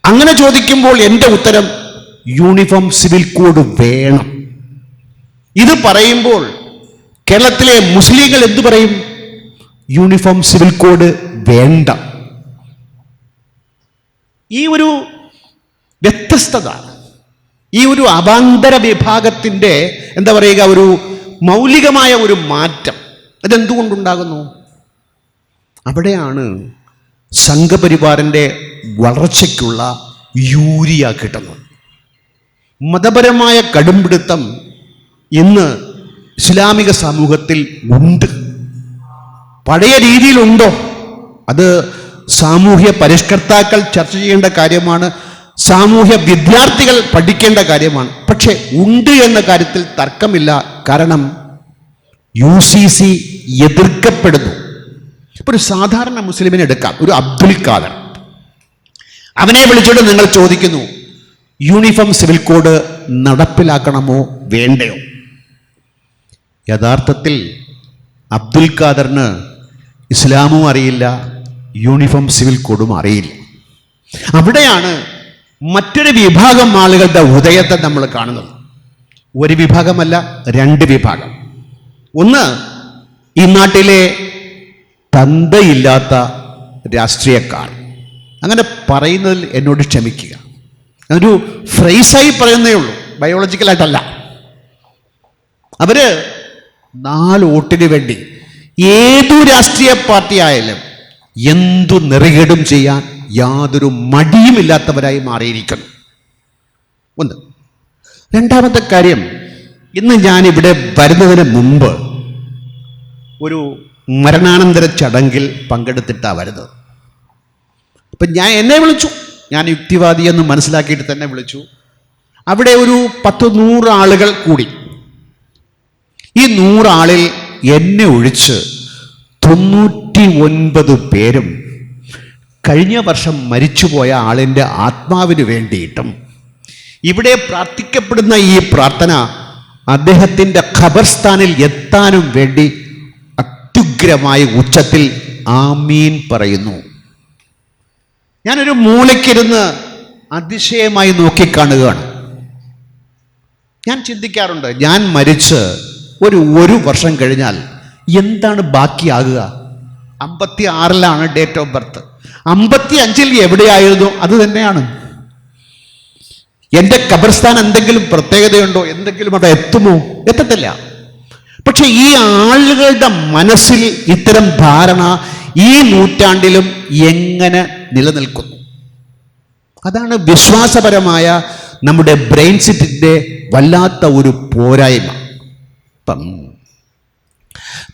അങ്ങനെ ചോദിക്കുമ്പോൾ എൻ്റെ ഉത്തരം യൂണിഫോം സിവിൽ കോഡ് വേണം. ഇത് പറയുമ്പോൾ കേരളത്തിലെ മുസ്ലിങ്ങൾ എന്തു പറയും? യൂണിഫോം സിവിൽ കോഡ് വേണ്ട. ഈ ഒരു വ്യത്യസ്തത, ഈ ഒരു അവാന്തര വിഭാഗത്തിൻ്റെ എന്താ പറയുക, ഒരു മൗലികമായ ഒരു മാറ്റം അതെന്തുകൊണ്ടുണ്ടാകുന്നു? അവിടെയാണ് സംഘപരിവാറിൻ്റെ വളർച്ചയ്ക്കുള്ള യൂരിയ കിട്ടുന്നത്. മതപരമായ കടുംപിടുത്തം ഇന്ന് ഇസ്ലാമിക സമൂഹത്തിൽ ഉണ്ട്. പഴയ രീതിയിലുണ്ടോ? അത് സാമൂഹ്യ പരിഷ്കർത്താക്കൾ ചർച്ച ചെയ്യേണ്ട കാര്യമാണ്, സാമൂഹ്യ വിദ്യാർത്ഥികൾ പഠിക്കേണ്ട കാര്യമാണ്. പക്ഷെ ഉണ്ട് എന്ന കാര്യത്തിൽ തർക്കമില്ല. കാരണം UCC എതിർക്കപ്പെടുന്നു. ഇപ്പൊ ഒരു സാധാരണ മുസ്ലിമിനെ എടുക്കാം, ഒരു അബ്ദുൽ ഖാദർ. അവനെ വിളിച്ചിട്ട് നിങ്ങൾ ചോദിക്കുന്നു, യൂണിഫോം സിവിൽ കോഡ് നടപ്പിലാക്കണമോ വേണ്ടയോ? യഥാർത്ഥത്തിൽ അബ്ദുൽ ഖാദറിന് ഇസ്ലാമും അറിയില്ല, യൂണിഫോം സിവിൽ കോഡും അറിയില്ല. അവിടെയാണ് മറ്റൊരു വിഭാഗം ആളുകളുടെ ഉദയത്തെ നമ്മൾ കാണുന്നത്. ഒരു വിഭാഗമല്ല, രണ്ട് വിഭാഗം. ഒന്ന്, ഈ നാട്ടിലെ തന്തയില്ലാത്ത രാഷ്ട്രീയക്കാർ. അങ്ങനെ പറയുന്നതിൽ എന്നോട് ക്ഷമിക്കുക, അതൊരു ഫ്രേസായി പറയുന്നേ ഉള്ളൂ, ബയോളജിക്കലായിട്ടല്ല. അവര് 4 വോട്ടിന് വേണ്ടി ഏതു രാഷ്ട്രീയ പാർട്ടി ആയാലും എന്തു നെറികേടും ചെയ്യാൻ യാതൊരു മടിയുമില്ലാത്തവരായി മാറിയിരിക്കുന്നു. ഒന്ന്. രണ്ടാമത്തെ കാര്യം, ഇന്ന് ഞാനിവിടെ വരുന്നതിന് മുമ്പ് ഒരു മരണാനന്തര ചടങ്ങിൽ പങ്കെടുത്തിട്ടാണ് വരുന്നത്. അപ്പം എന്നെ വിളിച്ചു, ഞാൻ യുക്തിവാദിയെന്ന് മനസ്സിലാക്കിയിട്ട് തന്നെ വിളിച്ചു. അവിടെ ഒരു 10-100 ആളുകൾ കൂടി. ഈ 100 ആളിൽ എന്നെ ഒഴിച്ച് 99 പേരും കഴിഞ്ഞ വർഷം മരിച്ചുപോയ ആളിൻ്റെ ആത്മാവിന് വേണ്ടിയിട്ടും ഇവിടെ പ്രാർത്ഥിക്കപ്പെടുന്ന ഈ പ്രാർത്ഥന അദ്ദേഹത്തിൻ്റെ ഖബർസ്ഥാനിൽ എത്താനും വേണ്ടി അത്യുഗ്രമായ ഉച്ചത്തിൽ ആമീൻ പറയുന്നു. ഞാനൊരു മൂലയ്ക്കിരുന്ന് അതിശയമായി നോക്കിക്കാണുകയാണ്. ഞാൻ ചിന്തിക്കാറുണ്ട്, ഞാൻ മരിച്ച് ഒരു വർഷം കഴിഞ്ഞാൽ എന്താണ് ബാക്കിയാകുക? 56-ലാണ് ഡേറ്റ് ഓഫ് ബർത്ത്. 55-ൽ എവിടെയായിരുന്നു അത് തന്നെയാണ്. എൻ്റെ ഖബർസ്ഥാൻ എന്തെങ്കിലും പ്രത്യേകതയുണ്ടോ? എന്തെങ്കിലും അവിടെ എത്തുമോ? എത്തത്തില്ല. പക്ഷെ ഈ ആളുകളുടെ മനസ്സിൽ ഇത്തരം ധാരണ ഈ നൂറ്റാണ്ടിലും എങ്ങനെ നിലനിൽക്കുന്നു? അതാണ് വിശ്വാസപരമായ നമ്മുടെ ബ്രെയിൻ സെറ്റിൻ്റെ വല്ലാത്ത ഒരു പോരായ്മ.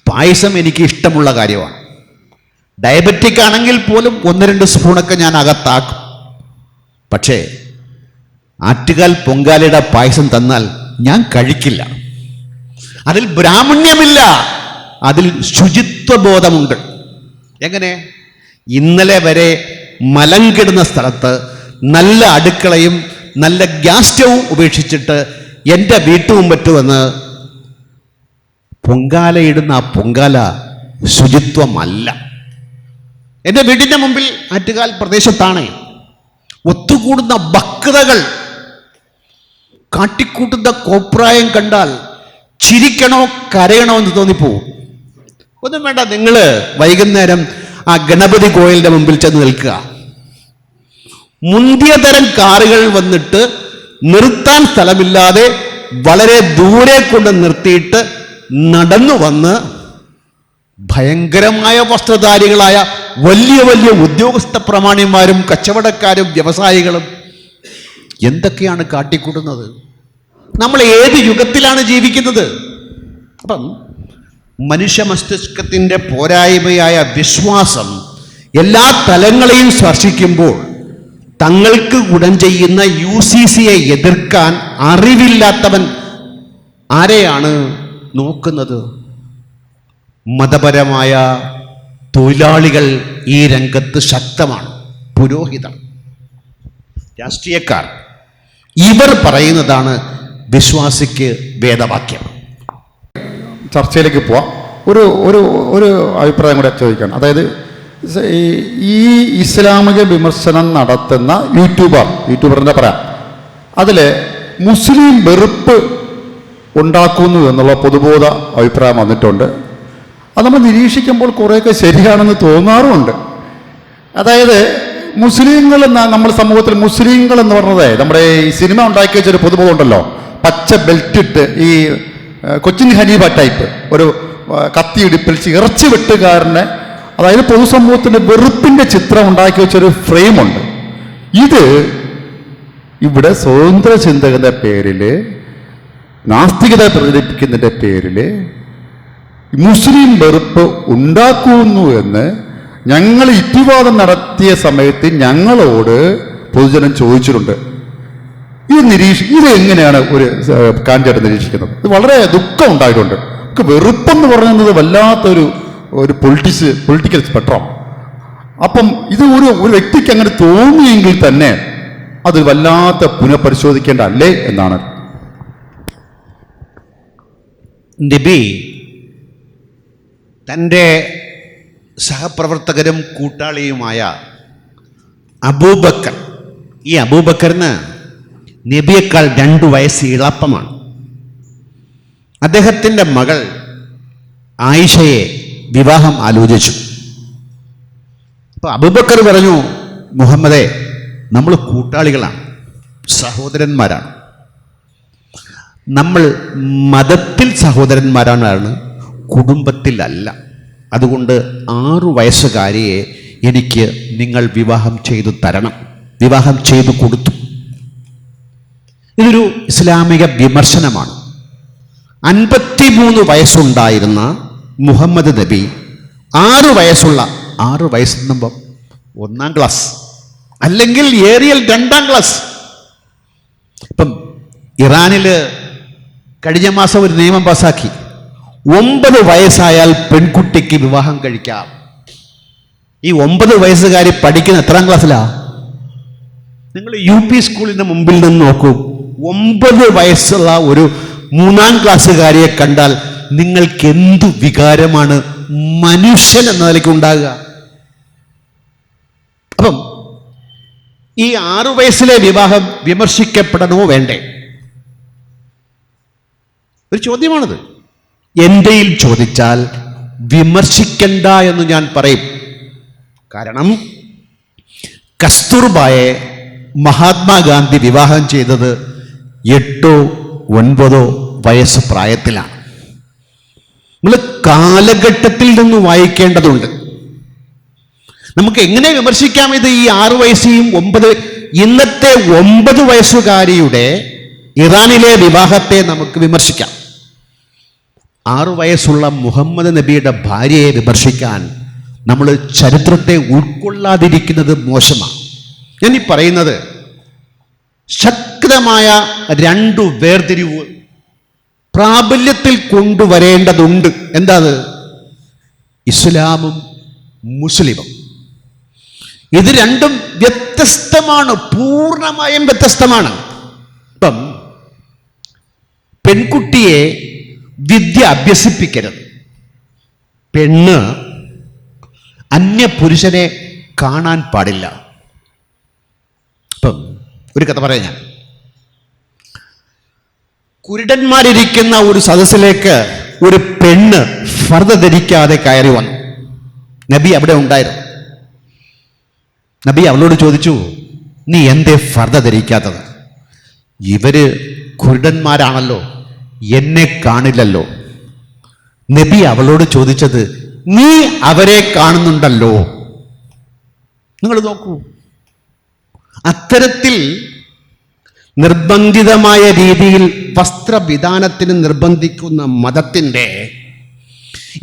പായസം എനിക്ക് ഇഷ്ടമുള്ള കാര്യമാണ്. ഡയബറ്റിക് ആണെങ്കിൽ പോലും 1-2 സ്പൂണൊക്കെ ഞാൻ അകത്താക്കും. പക്ഷേ ആറ്റുകാൽ പൊങ്കാലയുടെ പായസം തന്നാൽ ഞാൻ കഴിക്കില്ല. അതിൽ ബ്രാഹ്മണ്യമില്ല, അതിൽ ശുചിത്വബോധമുണ്ട്. എങ്ങനെ? ഇന്നലെ വരെ മലങ്കിടുന്ന സ്ഥലത്ത് നല്ല അടുക്കളയും നല്ല ഗ്യാസ് സ്റ്റവും ഉപേക്ഷിച്ചിട്ട് എൻ്റെ വീട്ടുമുമ്പറ്റുവന്ന് പൊങ്കാലയിടുന്ന ആ പൊങ്കാല ശുചിത്വമല്ല. എൻ്റെ വീടിൻ്റെ മുമ്പിൽ ആറ്റുകാൽ പ്രദേശത്താണ് ഒത്തുകൂടുന്ന ഭക്തകൾ കാട്ടിക്കൂട്ടുന്ന കോപ്രായം കണ്ടാൽ ചിരിക്കണോ കരയണോ എന്ന് തോന്നിപ്പോവും. ഒന്നും വേണ്ട, നിങ്ങൾ വൈകുന്നേരം ആ ഗണപതി കോയിലിൻ്റെ മുമ്പിൽ ചെന്ന് നിൽക്കുക. മുന്തിയ തരം കാറുകൾ വന്നിട്ട് നിർത്താൻ സ്ഥലമില്ലാതെ വളരെ ദൂരെ കൊണ്ട് നിർത്തിയിട്ട് നടന്നു വന്ന് ഭയങ്കരമായ വസ്ത്രധാരികളായ വലിയ വലിയ ഉദ്യോഗസ്ഥ പ്രമാണിമാരും കച്ചവടക്കാരും വ്യവസായികളും എന്തൊക്കെയാണ് കാട്ടിക്കൂട്ടുന്നത്? നമ്മൾ ഏത് യുഗത്തിലാണ് ജീവിക്കുന്നത്? അപ്പം മനുഷ്യ മസ്തിഷ്കത്തിൻ്റെ പോരായ്മയായ വിശ്വാസം എല്ലാ തലങ്ങളെയും സ്പർശിക്കുമ്പോൾ തങ്ങൾക്ക് ഗുണം ചെയ്യുന്ന UCCയെ എതിർക്കാൻ അറിവില്ലാത്തവൻ ആരെയാണ് നോക്കുന്നത്? മതപരമായ തൊഴിലാളികൾ ഈ രംഗത്ത് ശക്തമാണ്. പുരോഹിതർ, രാഷ്ട്രീയക്കാർ, ഇവർ പറയുന്നതാണ് വിശ്വാസിക്ക് വേദവാക്യം. ചർച്ചയിലേക്ക് പോവാം. ഒരു ഒരു ഒരു അഭിപ്രായം കൂടെ ചോദിക്കണം. അതായത് ഈ ഇസ്ലാമിക വിമർശനം നടത്തുന്ന യൂട്യൂബറിൻ്റെ പറയാം, അതിൽ മുസ്ലിം വെറുപ്പ് ഉണ്ടാക്കുന്നു എന്നുള്ള പൊതുബോധ അഭിപ്രായം വന്നിട്ടുണ്ട്. അത് നമ്മൾ നിരീക്ഷിക്കുമ്പോൾ കുറേയൊക്കെ ശരിയാണെന്ന് തോന്നാറുമുണ്ട്. അതായത് മുസ്ലിങ്ങൾ നമ്മൾ സമൂഹത്തിൽ മുസ്ലിങ്ങൾ എന്ന് പറഞ്ഞത് നമ്മുടെ ഈ സിനിമ ഉണ്ടാക്കി വെച്ചൊരു പൊതുബോധം ഉണ്ടല്ലോ, പച്ച ബെൽറ്റിട്ട് ഈ കൊച്ചിൻ ഹനീഫ ടൈപ്പ് ഒരു കത്തിയിടിപ്പിൽ ഇറച്ചി വെട്ടുകാരനെ, അതായത് പൊതുസമൂഹത്തിൻ്റെ വെറുപ്പിൻ്റെ ചിത്രം ഉണ്ടാക്കി വെച്ചൊരു ഫ്രെയിമുണ്ട്. ഇത് ഇവിടെ സ്വതന്ത്ര ചിന്തകന്റെ പേരിൽ, നാസ്തികത പ്രചരിപ്പിക്കുന്നതിൻ്റെ പേരിൽ മുസ്ലിം വെറുപ്പ് ഉണ്ടാക്കുന്നു എന്ന് ഞങ്ങൾ യുക്തിവാദം നടത്തിയ സമയത്ത് ഞങ്ങളോട് പൊതുജനം ചോദിച്ചിട്ടുണ്ട്. ഇത് എങ്ങനെയാണ് ഒരു കാഞ്ചായിട്ട് നിരീക്ഷിക്കുന്നത്? ഇത് വളരെ ദുഃഖം ഉണ്ടായിട്ടുണ്ട്. വെറുപ്പെന്ന് പറയുന്നത് വല്ലാത്തൊരു പൊളിറ്റിക്കൽ സ്പെക്ട്രം. അപ്പം ഇത് ഒരു വ്യക്തിക്ക് അങ്ങനെ തോന്നിയെങ്കിൽ തന്നെ അത് വല്ലാത്ത പുനഃപരിശോധിക്കേണ്ട അല്ലേ എന്നാണ്. നബി തൻ്റെ സഹപ്രവർത്തകരും കൂട്ടാളിയുമായ അബൂബക്കർ, ഈ അബൂബക്കറിന് നബിയേക്കാൾ 2 വയസ്സ് ഇളപ്പമാണ്. അദ്ദേഹത്തിൻ്റെ മകൾ ആയിഷയെ വിവാഹം ആലോചിച്ചു. അപ്പോൾ അബൂബക്കർ പറഞ്ഞു, മുഹമ്മദേ, നമ്മൾ കൂട്ടാളികളാണ്, സഹോദരന്മാരാണ്, നമ്മൾ മതത്തിൽ സഹോദരന്മാരാണ്, കുടുംബത്തിലല്ല. അതുകൊണ്ട് 6 വയസ്സുകാരിയെ എനിക്ക് നിങ്ങൾ വിവാഹം ചെയ്തു തരണം. വിവാഹം ചെയ്തു കൊടുത്തു. ഇതൊരു ഇസ്ലാമിക വിമർശനമാണ്. 53 വയസ്സുണ്ടായിരുന്ന മുഹമ്മദ് നബി 6 വയസ്സെന്നുമ്പോൾ 1-ാം ക്ലാസ് അല്ലെങ്കിൽ ഏറിയൽ 2-ാം ക്ലാസ്. ഇപ്പം ഇറാനിൽ കഴിഞ്ഞ മാസം ഒരു നിയമം പാസാക്കി, 9 വയസ്സായാൽ പെൺകുട്ടിക്ക് വിവാഹം കഴിക്കാം. ഈ 9 വയസ്സുകാരി പഠിക്കുന്ന എത്രാം ക്ലാസ്സിലാ? നിങ്ങൾ UP സ്കൂളിന് മുമ്പിൽ നിന്ന് നോക്കൂ. 9 വയസ്സുള്ള ഒരു 3-ാം ക്ലാസ്സുകാരിയെ കണ്ടാൽ നിങ്ങൾക്ക് എന്തു വികാരമാണ് മനുഷ്യൻ എന്ന നിലയ്ക്ക് ഉണ്ടാകുക? അപ്പം ഈ 6 വയസ്സിലെ വിവാഹം വിമർശിക്കപ്പെടണമോ വേണ്ടേ? ഒരു ചോദ്യമാണത്. എന്റെയിൽ ചോദിച്ചാൽ വിമർശിക്കണ്ട എന്ന് ഞാൻ പറയും. കാരണം കസ്തൂർബായെ മഹാത്മാഗാന്ധി വിവാഹം ചെയ്തത് 8 or 9 വയസ്സ് പ്രായത്തിലാണ്. നമ്മൾ കാലഘട്ടത്തിൽ നിന്ന് വായിക്കേണ്ടതുണ്ട്. നമുക്ക് എങ്ങനെ വിമർശിക്കാം ഇത്? ഈ 6 വയസ്സെയും 9, ഇന്നത്തെ 9 വയസ്സുകാരിയുടെ ഇറാനിലെ വിവാഹത്തെ നമുക്ക് വിമർശിക്കാം. 6 വയസ്സുള്ള മുഹമ്മദ് നബിയുടെ ഭാര്യയെ വിമർശിക്കാൻ നമ്മൾ ചരിത്രത്തെ ഉൾക്കൊള്ളാതിരിക്കുന്നത് മോശമാണ്. ഞാൻ ഈ പറയുന്നത് ശക്തമായ 2 വേർതിരിവ് പ്രാബല്യത്തിൽ കൊണ്ടുവരേണ്ടതുണ്ട്. എന്താ അത്? ഇസ്ലാമും മുസ്ലിമും. ഇത് രണ്ടും വ്യത്യസ്തമാണ്, പൂർണ്ണമായും വ്യത്യസ്തമാണ്. ഇപ്പം പെൺകുട്ടിയെ വിദ്യ അഭ്യസിപ്പിക്കരുത്. പെണ്ണ് അന്യപുരുഷനെ കാണാൻ പാടില്ല. ഇപ്പം ഒരു കഥ പറയാം ഞാൻ. കുരുടന്മാരിരിക്കുന്ന ഒരു സദസ്സിലേക്ക് ഒരു പെണ്ണ് ഫർദ ധരിക്കാതെ കയറി വന്നു. നബി അവിടെ ഉണ്ടായിരുന്നു. നബി അവളോട് ചോദിച്ചു, നീ എന്തേ ഫർദ ധരിക്കാത്തത്? ഇവര് കുരുടന്മാരാണല്ലോ, എന്നെ കാണില്ലല്ലോ. നബി അവളോട് ചോദിച്ചത്, നീ അവരെ കാണുന്നുണ്ടല്ലോ. നിങ്ങൾ നോക്കൂ, അത്തരത്തിൽ നിർബന്ധിതമായ രീതിയിൽ വസ്ത്രവിധാനത്തിന് നിർബന്ധിക്കുന്ന മതത്തിൻ്റെ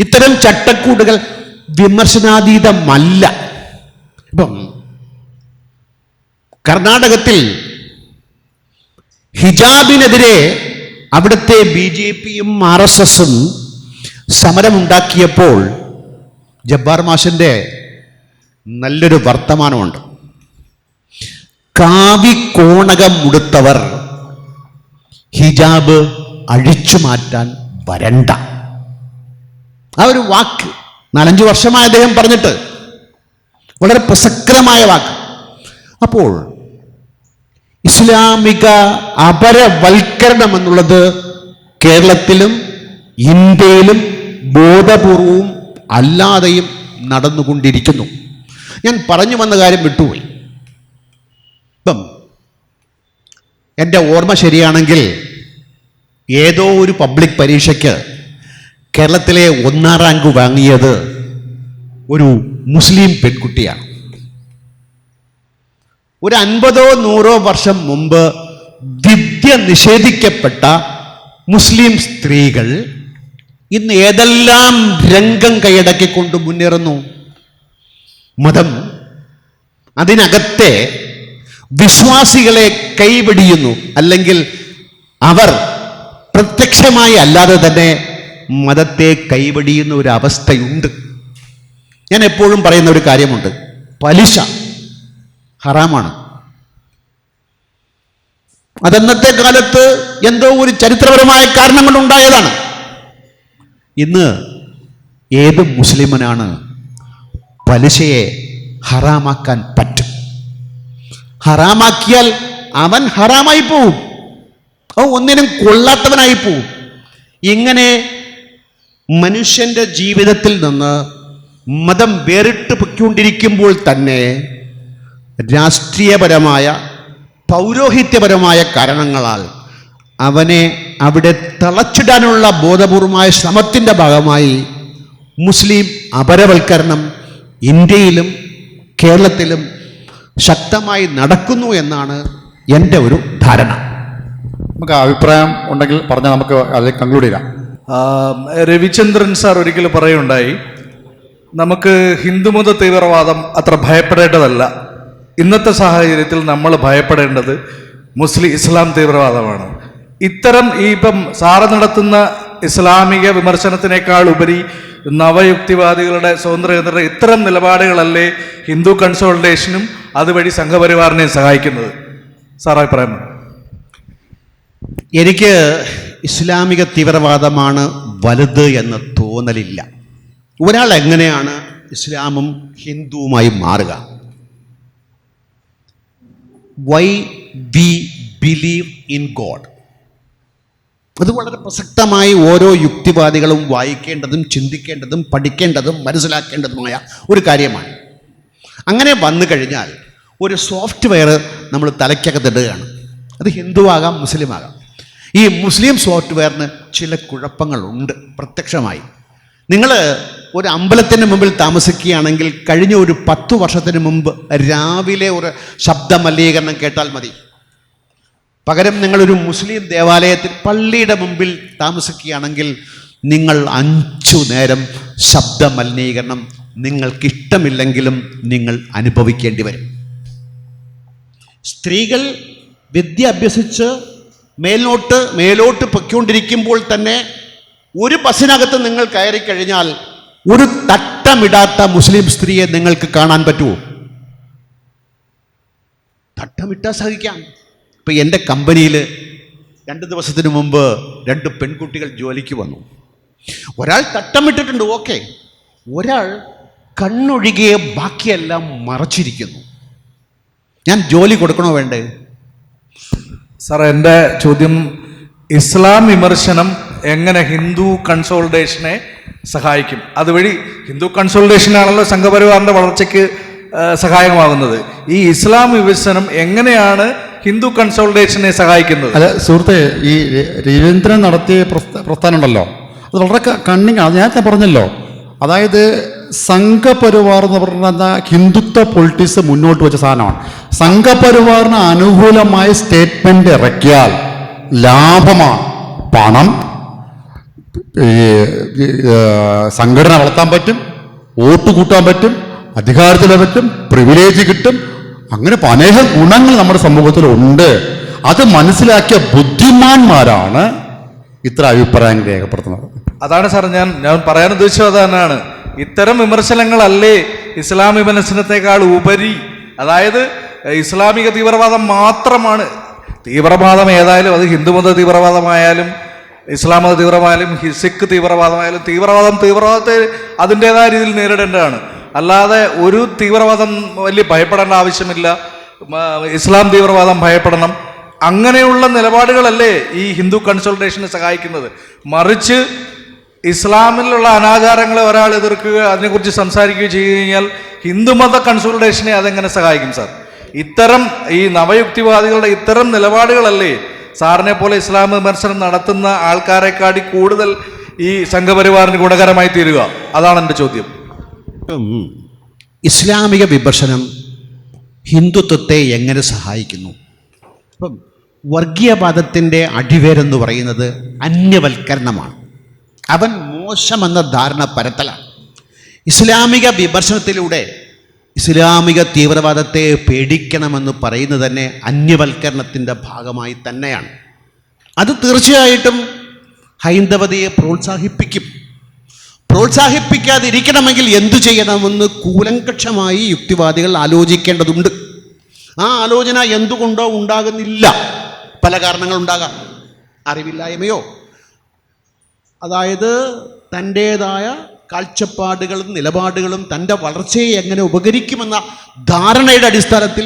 ഇത്തരം ചട്ടക്കൂടുകൾ വിമർശനാതീതമല്ല. ഇപ്പം കർണാടകത്തിൽ ഹിജാബിനെതിരെ അവിടുത്തെ BJPയും RSSും സമരമുണ്ടാക്കിയപ്പോൾ ജബ്ബാർ മാഷിൻ്റെ നല്ലൊരു വർത്തമാനമുണ്ട്. കാവിക്കോണകം ഉടുത്തവർ ഹിജാബ് അഴിച്ചു മാറ്റാൻ വരണ്ട. ആ ഒരു വാക്ക് 4-5 വർഷമായി അദ്ദേഹം പറഞ്ഞിട്ട്, വളരെ പ്രസക്തമായ വാക്ക്. അപ്പോൾ ഇസ്ലാമിക അപരവൽക്കരണം എന്നുള്ളത് കേരളത്തിലും ഇന്ത്യയിലും ബോധപൂർവവും അല്ലാതെയും നടന്നുകൊണ്ടിരിക്കുന്നു. ഞാൻ പറഞ്ഞു വന്ന കാര്യം വിട്ടുപോയി. ഇപ്പം എൻ്റെ ഓർമ്മ ശരിയാണെങ്കിൽ ഏതോ ഒരു പബ്ലിക് പരീക്ഷയ്ക്ക് കേരളത്തിലെ 1ാം റാങ്ക് വാങ്ങിയത് ഒരു മുസ്ലിം പെൺകുട്ടിയാണ്. ഒരു 50-100 വർഷം മുമ്പ് വിദ്യ നിഷേധിക്കപ്പെട്ട മുസ്ലിം സ്ത്രീകൾ ഇന്ന് ഏതെല്ലാം രംഗം കൈയടക്കിക്കൊണ്ട് മുന്നേറുന്നു. മതം അതിനകത്തെ വിശ്വാസികളെ കൈവെടിയുന്നു, അല്ലെങ്കിൽ അവർ പ്രത്യക്ഷമായി അല്ലാതെ തന്നെ മതത്തെ കൈവെടിയുന്ന ഒരു അവസ്ഥയുണ്ട്. ഞാൻ എപ്പോഴും പറയുന്ന ഒരു കാര്യമുണ്ട്, പലിശ ഹറാമാണ്. അതന്നത്തെ കാലത്ത് എന്തോ ഒരു ചരിത്രപരമായ കാരണം കൊണ്ടുണ്ടായതാണ്. ഇന്ന് ഏത് മുസ്ലിമിനാണ് പലിശയെ ഹറാമാക്കാൻ പറ്റും? ഹറാമാക്കിയാൽ അവൻ ഹറാമായി പോവും, അവൻ ഒന്നിനും കൊള്ളാത്തവനായി പോവും. ഇങ്ങനെ മനുഷ്യന്റെ ജീവിതത്തിൽ നിന്ന് മതം വേറിട്ട് പൊയ്ക്കൊണ്ടിരിക്കുമ്പോൾ തന്നെ രാഷ്ട്രീയപരമായ പൗരോഹിത്യപരമായ കാരണങ്ങളാൽ അവനെ അവിടെ തളച്ചിടാനുള്ള ബോധപൂർവമായ ശ്രമത്തിൻ്റെ ഭാഗമായി മുസ്ലിം അപരവൽക്കരണം ഇന്ത്യയിലും കേരളത്തിലും ശക്തമായി നടക്കുന്നു എന്നാണ് എൻ്റെ ഒരു ധാരണ. നമുക്ക് അഭിപ്രായം ഉണ്ടെങ്കിൽ പറഞ്ഞാൽ നമുക്ക് അത് കൺക്ലൂഡ് ചെയ്യാം. രവിചന്ദ്രൻ സാർ ഒരിക്കൽ പറയുണ്ടായി, നമുക്ക് ഹിന്ദുമത തീവ്രവാദം അത്ര ഭയപ്പെടേണ്ടതല്ല, ഇന്നത്തെ സാഹചര്യത്തിൽ നമ്മൾ ഭയപ്പെടേണ്ടത് ഇസ്ലാം തീവ്രവാദമാണ്. ഇത്തരം ഇപ്പം സാറ് നടത്തുന്ന ഇസ്ലാമിക വിമർശനത്തിനേക്കാൾ ഉപരി നവയുക്തിവാദികളുടെ സ്വതന്ത്ര ഇത്തരം നിലപാടുകളല്ലേ ഹിന്ദു കൺസോളിഡേഷനും അതുവഴി സംഘപരിവാറിനെയും സഹായിക്കുന്നത്? സാർ അഭിപ്രായം? എനിക്ക് ഇസ്ലാമിക തീവ്രവാദമാണ് വലുത് എന്ന് തോന്നലില്ല. ഒരാൾ എങ്ങനെയാണ് ഇസ്ലാമും ഹിന്ദുവുമായി മാറുക? Why we believe in God. അത് വളരെ പ്രസക്തമായി ഓരോ യുക്തിവാദികളും വായിക്കേണ്ടതും ചിന്തിക്കേണ്ടതും പഠിക്കേണ്ടതും മനസ്സിലാക്കേണ്ടതുമായ ഒരു കാര്യമാണ്. അങ്ങനെ വന്നു കഴിഞ്ഞാൽ ഒരു സോഫ്റ്റ്വെയർ നമ്മൾ തലയ്ക്കകത്തിടുകയാണ്. അത് ഹിന്ദുവാകാം, മുസ്ലിമാകാം. ഈ മുസ്ലിം സോഫ്റ്റ്വെയറിന് ചില കുഴപ്പങ്ങളുണ്ട് പ്രത്യക്ഷമായി. നിങ്ങൾ ഒരു അമ്പലത്തിന് മുമ്പിൽ താമസിക്കുകയാണെങ്കിൽ കഴിഞ്ഞ ഒരു 10 വർഷത്തിന് മുമ്പ് രാവിലെ ഒരു ശബ്ദ മലിനീകരണം കേട്ടാൽ മതി. പകരം നിങ്ങളൊരു മുസ്ലിം ദേവാലയത്തിൽ പള്ളിയുടെ മുമ്പിൽ താമസിക്കുകയാണെങ്കിൽ നിങ്ങൾ 5 നേരം ശബ്ദ മലിനീകരണം നിങ്ങൾക്കിഷ്ടമില്ലെങ്കിലും നിങ്ങൾ അനുഭവിക്കേണ്ടി വരും. സ്ത്രീകൾ വിദ്യ അഭ്യസിച്ച് മേലോട്ട് പൊയ്ക്കൊണ്ടിരിക്കുമ്പോൾ തന്നെ ഒരു ബസ്സിനകത്ത് നിങ്ങൾ കയറി കഴിഞ്ഞാൽ ഒരു തട്ടമിടാത്ത മുസ്ലിം സ്ത്രീയെ നിങ്ങൾക്ക് കാണാൻ പറ്റുമോ? തട്ടമിട്ടാൽ സഹിക്കാം. ഇപ്പം എൻ്റെ കമ്പനിയിൽ 2 ദിവസത്തിന് മുമ്പ് 2 പെൺകുട്ടികൾ ജോലിക്ക് വന്നു. ഒരാൾ തട്ടമിട്ടിട്ടുണ്ട്, ഓക്കെ. ഒരാൾ കണ്ണൊഴികെ ബാക്കിയെല്ലാം മറച്ചിരിക്കുന്നു. ഞാൻ ജോലി കൊടുക്കണോ വേണ്ടേ? സാർ, എൻ്റെ ചോദ്യം, ഇസ്ലാം വിമർശനം എങ്ങനെ ഹിന്ദു കൺസോളിഡേഷനെ സഹായിക്കും? അതുവഴി ഹിന്ദു കൺസോളിഡേഷനാണല്ലോ സംഘപരിവാറിൻ്റെ വളർച്ചയ്ക്ക് സഹായകമാകുന്നത്. ഈ ഇസ്ലാം വിമർശനം എങ്ങനെയാണ് ഹിന്ദു കൺസോളിഡേഷനെ സഹായിക്കുന്നത്? അല്ല സുഹൃത്തെ, ഈ രവീന്ദ്രൻ നടത്തിയ പ്രസ്ഥാനം ഉണ്ടല്ലോ, അത് വളരെ കണ്ണിങ്. അത് നേരത്തെ പറഞ്ഞല്ലോ, അതായത് സംഘപരിവാർ എന്ന് പറയുന്ന ഹിന്ദുത്വ പൊളിറ്റിക്സ് മുന്നോട്ട് വെച്ച സാധനമാണ്. സംഘപരിവാറിന് അനുകൂലമായ സ്റ്റേറ്റ്മെന്റ് ഇറക്കിയാൽ ലാഭമാണ്. പണം, സംഘടന വളർത്താൻ പറ്റും, വോട്ട് കൂട്ടാൻ പറ്റും, അധികാരത്തിൽ പറ്റും, പ്രിവിലേജ് കിട്ടും. അങ്ങനെ അനേകം ഗുണങ്ങൾ നമ്മുടെ സമൂഹത്തിലുണ്ട്. അത് മനസ്സിലാക്കിയ ബുദ്ധിമാന്മാരാണ് ഇത്ര അഭിപ്രായങ്ങൾ രേഖപ്പെടുത്തുന്നത്. അതാണ് സാർ ഞാൻ പറയാൻ ഉദ്ദേശിച്ചത്. അതാണ്, ഇത്തരം വിമർശനങ്ങളല്ലേ ഇസ്ലാം വിമർശനത്തെക്കാൾ ഉപരി. അതായത് ഇസ്ലാമിക തീവ്രവാദം മാത്രമാണ് തീവ്രവാദം. ഏതായാലും അത് ഹിന്ദുമത തീവ്രവാദമായാലും ഇസ്ലാം മത തീവ്രവാദമായാലും സിഖ് തീവ്രവാദമായാലും തീവ്രവാദത്തെ അതിൻ്റെതായ രീതിയിൽ നേരിടേണ്ടതാണ്. അല്ലാതെ ഒരു തീവ്രവാദം വലിയ ഭയപ്പെടേണ്ട ആവശ്യമില്ല. ഇസ്ലാം തീവ്രവാദം ഭയപ്പെടണം, അങ്ങനെയുള്ള നിലപാടുകളല്ലേ ഈ ഹിന്ദു കൺസോളിഡേഷനെ സഹായിക്കുന്നത്? മറിച്ച് ഇസ്ലാമിലുള്ള അനാചാരങ്ങളെ ഒരാൾ എതിർക്കുക, അതിനെക്കുറിച്ച് സംസാരിക്കുകയോ ചെയ്തു കഴിഞ്ഞാൽ ഹിന്ദുമത കൺസോളിഡേഷനെ അതെങ്ങനെ സഹായിക്കും സാർ? ഇത്തരം ഈ നവയുക്തിവാദികളുടെ ഇത്തരം നിലപാടുകളല്ലേ സാറിനെ പോലെ ഇസ്ലാം വിമർശനം നടത്തുന്ന ആൾക്കാരെക്കാട്ടി കൂടുതൽ ഈ സംഘപരിവാറിന് ഗുണകരമായി തീരുക? അതാണ് എൻ്റെ ചോദ്യം. ഇസ്ലാമിക വിമർശനം ഹിന്ദുത്വത്തെ എങ്ങനെ സഹായിക്കുന്നു? ഇപ്പം വർഗീയവാദത്തിൻ്റെ അടിവേരെന്ന് പറയുന്നത് അന്യവൽക്കരണമാണ്. അവൻ മോശമെന്ന ധാരണ പരത്തലാണ്. ഇസ്ലാമിക വിമർശനത്തിലൂടെ ഇസ്ലാമിക തീവ്രവാദത്തെ പേടിക്കണമെന്ന് പറയുന്നത് തന്നെ അന്യവൽക്കരണത്തിൻ്റെ ഭാഗമായി തന്നെയാണ്. അത് തീർച്ചയായിട്ടും ഹൈന്ദവതയെ പ്രോത്സാഹിപ്പിക്കും. പ്രോത്സാഹിപ്പിക്കാതിരിക്കണമെങ്കിൽ എന്തു ചെയ്യണമെന്ന് കൂലങ്കക്ഷമായി യുക്തിവാദികൾ ആലോചിക്കേണ്ടതുണ്ട്. ആ ആലോചന എന്തുകൊണ്ടോ ഉണ്ടാകുന്നില്ല. പല കാരണങ്ങളുണ്ടാകാം. അറിവില്ലായ്മയോ, അതായത് തൻ്റേതായ കാഴ്ചപ്പാടുകളും നിലപാടുകളും തൻ്റെ വളർച്ചയെ എങ്ങനെ ഉപകരിക്കുമെന്ന ധാരണയുടെ അടിസ്ഥാനത്തിൽ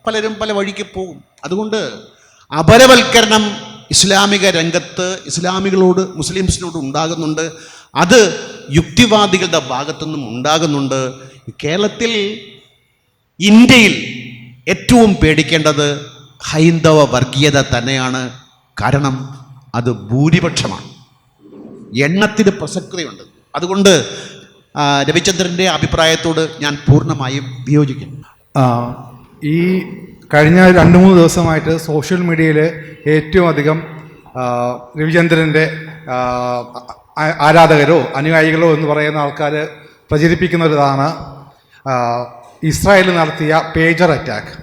പലരും പല വഴിക്ക് പോകും. അതുകൊണ്ട് അപരവൽക്കരണം ഇസ്ലാമിക രംഗത്ത് ഇസ്ലാമികളോട് മുസ്ലിംസിനോട് ഉണ്ടാകുന്നുണ്ട്. അത് യുക്തിവാദികളുടെ ഭാഗത്തുനിന്നും ഉണ്ടാകുന്നുണ്ട്. കേരളത്തിൽ, ഇന്ത്യയിൽ ഏറ്റവും പേടിക്കേണ്ടത് ഹൈന്ദവ വർഗീയത തന്നെയാണ്. കാരണം അത് ഭൂരിപക്ഷമാണ്, എണ്ണത്തിന് പ്രസക്തിയുണ്ട്. അതുകൊണ്ട് രവിചന്ദ്രൻ്റെ അഭിപ്രായത്തോട് ഞാൻ പൂർണ്ണമായും വിയോജിക്കുന്നു. ഈ കഴിഞ്ഞ 2-3 ദിവസമായിട്ട് സോഷ്യൽ മീഡിയയിൽ ഏറ്റവും അധികം രവിചന്ദ്രൻ്റെ ആരാധകരോ അനുയായികളോ എന്ന് പറയുന്ന ആൾക്കാർ പ്രചരിപ്പിക്കുന്ന ഒരിതാണ് ഇസ്രായേൽ നടത്തിയ പേജർ അറ്റാക്ക്.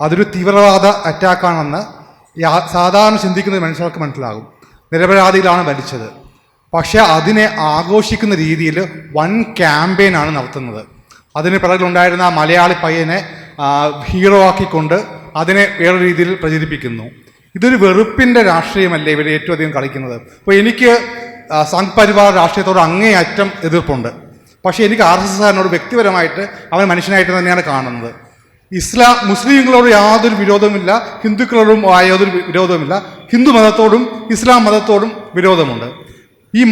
അതൊരു തീവ്രവാദ അറ്റാക്കാണെന്ന് സാധാരണ ചിന്തിക്കുന്ന മനുഷ്യർക്ക് മനസ്സിലാകും. നിരപരാധികളാണ് ഭരിച്ചത്. പക്ഷേ അതിനെ ആഘോഷിക്കുന്ന രീതിയിൽ വൻ ക്യാമ്പയിനാണ് നടത്തുന്നത്. അതിന് പിറകിലുണ്ടായിരുന്ന ആ മലയാളി പയ്യനെ ഹീറോ ആക്കിക്കൊണ്ട് അതിനെ വേറെ രീതിയിൽ പ്രചരിപ്പിക്കുന്നു. ഇതൊരു വെറുപ്പിൻ്റെ രാഷ്ട്രീയമല്ലേ ഇവർ ഏറ്റവും അധികം കളിക്കുന്നത്. അപ്പോൾ എനിക്ക് സംഘ് പരിവാർ രാഷ്ട്രീയത്തോട് അങ്ങേയറ്റം എതിർപ്പുണ്ട്. പക്ഷേ എനിക്ക് RSSകാരനോട് വ്യക്തിപരമായിട്ട് അവൻ മനുഷ്യനായിട്ട് തന്നെയാണ് കാണുന്നത്. മുസ്ലിങ്ങളോട് യാതൊരു വിരോധവുമില്ല, ഹിന്ദുക്കളോടും യാതൊരു വിരോധവുമില്ല. ഹിന്ദു മതത്തോടും ഇസ്ലാം മതത്തോടും വിരോധമുണ്ട്. ഈ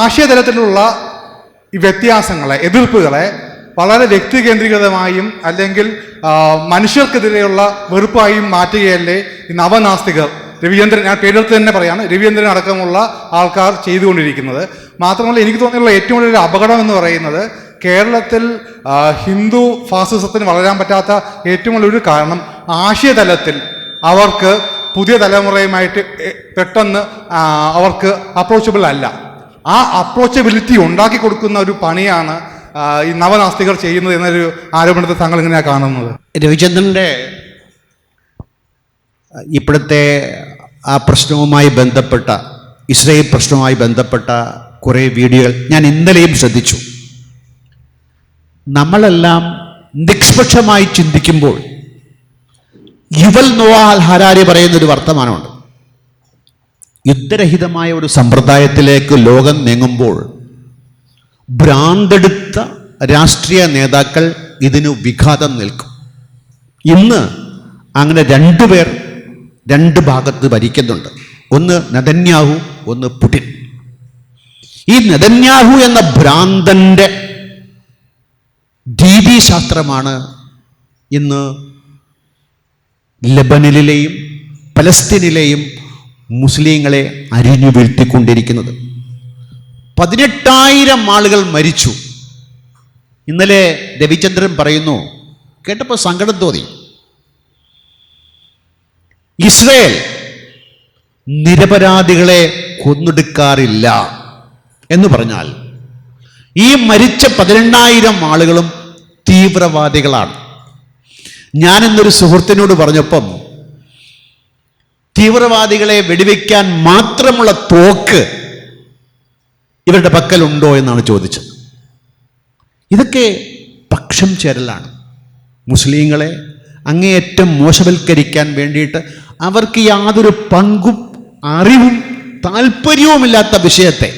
ആശയതലത്തിലുള്ള ഈ വ്യത്യാസങ്ങളെ, എതിർപ്പുകളെ വളരെ വ്യക്തികേന്ദ്രീകൃതമായും അല്ലെങ്കിൽ മനുഷ്യർക്കെതിരെയുള്ള വെറുപ്പായും മാറ്റുകയല്ലേ ഈ നവനാസ്തികർ, രവിചന്ദ്രൻ, ഞാൻ പേരെടുത്ത് തന്നെ പറയാണ്, രവിചന്ദ്രൻ അടക്കമുള്ള ആൾക്കാർ ചെയ്തുകൊണ്ടിരിക്കുന്നത്. മാത്രമല്ല എനിക്ക് തോന്നിയുള്ള ഏറ്റവും വലിയൊരു അപകടം എന്ന് പറയുന്നത് കേരളത്തിൽ ഹിന്ദു ഫാസിസത്തിന് വളരാൻ പറ്റാത്ത ഏറ്റവും വലിയൊരു കാരണം ആശയതലത്തിൽ അവർക്ക് പുതിയ തലമുറയുമായിട്ട് പെട്ടെന്ന് അവർക്ക് അപ്രോച്ചബിൾ അല്ല. ആ അപ്രോച്ചബിലിറ്റി ഉണ്ടാക്കി കൊടുക്കുന്ന ഒരു പണിയാണ് ഈ നവനാസ്തികർ ചെയ്യുന്നത് എന്നൊരു ആരോപണത്തെ താങ്കൾ എങ്ങനെയാണ് കാണുന്നത്? രവിചന്ദ്രൻ്റെ ഇപ്പോഴത്തെ ആ പ്രശ്നവുമായി ബന്ധപ്പെട്ട, ഇസ്രായേൽ പ്രശ്നവുമായി ബന്ധപ്പെട്ട കുറേ വീഡിയോകൾ ഞാൻ ഇന്നലെയും ശ്രദ്ധിച്ചു. നമ്മളെല്ലാം നിഷ്പക്ഷമായി ചിന്തിക്കുമ്പോൾ യുവൽ നോവാ ഹരാരി പറയുന്നൊരു വർത്തമാനമുണ്ട്. യുദ്ധരഹിതമായ ഒരു സമ്പ്രദായത്തിലേക്ക് ലോകം നീങ്ങുമ്പോൾ ഭ്രാന്തെടുത്ത രാഷ്ട്രീയ നേതാക്കൾ ഇതിനു വിഘാതം നിൽക്കും. ഇന്ന് അങ്ങനെ രണ്ടുപേർ രണ്ട് ഭാഗത്ത് ഭരിക്കുന്നുണ്ട്. ഒന്ന് നെതന്യാഹു, ഒന്ന് പുടിൻ. ഈ നെതന്യാഹു എന്ന ഭ്രാന്തന്റെ രീതിശാസ്ത്രമാണ് ഇന്ന് ലെബനനിലെയും പലസ്തീനിലെയും മുസ്ലിങ്ങളെ അരിഞ്ഞു വീഴ്ത്തിക്കൊണ്ടിരിക്കുന്നത്. 18,000 ആളുകൾ മരിച്ചു. ഇന്നലെ രവിചന്ദ്രൻ പറയുന്നു, കേട്ടപ്പോൾ സങ്കടം തോന്നി. ഇസ്രായേൽ നിരപരാധികളെ കൊന്നൊടുക്കാറില്ല എന്ന് പറഞ്ഞാൽ ഈ മരിച്ച 18,000 ആളുകളും തീവ്രവാദികളാണ്. ഞാൻ ഇന്നൊരു സുഹൃത്തിനോട് പറഞ്ഞപ്പം തീവ്രവാദികളെ വെടിവെക്കാൻ മാത്രമുള്ള തോക്ക് ഇവരുടെ പക്കലുണ്ടോ എന്നാണ് ചോദിച്ചത്. ഇതൊക്കെ പക്ഷം ചേരലാണ്. മുസ്ലിങ്ങളെ അങ്ങേയറ്റം മോശവൽക്കരിക്കാൻ വേണ്ടിയിട്ട് അവർക്ക് യാതൊരു പങ്കും അറിവും താല്പര്യവുമില്ലാത്ത വിഷയത്തെ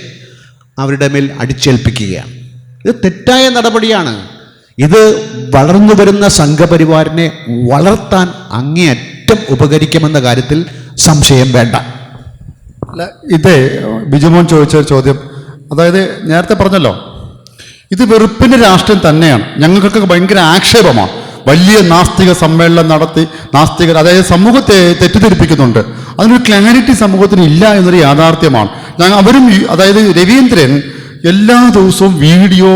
അവരുടെ മേൽ അടിച്ചേൽപ്പിക്കുകയാണ്. ഇത് തെറ്റായ നടപടിയാണ്. ഇത് വളർന്നു വരുന്ന സംഘപരിവാറിനെ വളർത്താൻ അങ്ങേയറ്റം ഉപകരിക്കുമെന്ന കാര്യത്തിൽ സംശയം വേണ്ട. അല്ല, ഇത് ബിജുമോൻ ചോദിച്ച ഒരു ചോദ്യം, അതായത് നേരത്തെ പറഞ്ഞല്ലോ, ഇത് വെറുപ്പിൻ്റെ രാഷ്ട്രീയം തന്നെയാണ്. ഞങ്ങൾക്കൊക്കെ ഭയങ്കര ആക്ഷേപമാണ്. വലിയ നാസ്തിക സമ്മേളനം നടത്തി നാസ്തികർ, അതായത് സമൂഹത്തെ തെറ്റിദ്ധരിപ്പിക്കുന്നുണ്ട്. അതിനൊരു ക്ലാരിറ്റി സമൂഹത്തിന് ഇല്ല എന്നൊരു യാഥാർത്ഥ്യമാണ്. അവരും, അതായത് രവീന്ദ്രൻ എല്ലാ ദിവസവും വീഡിയോ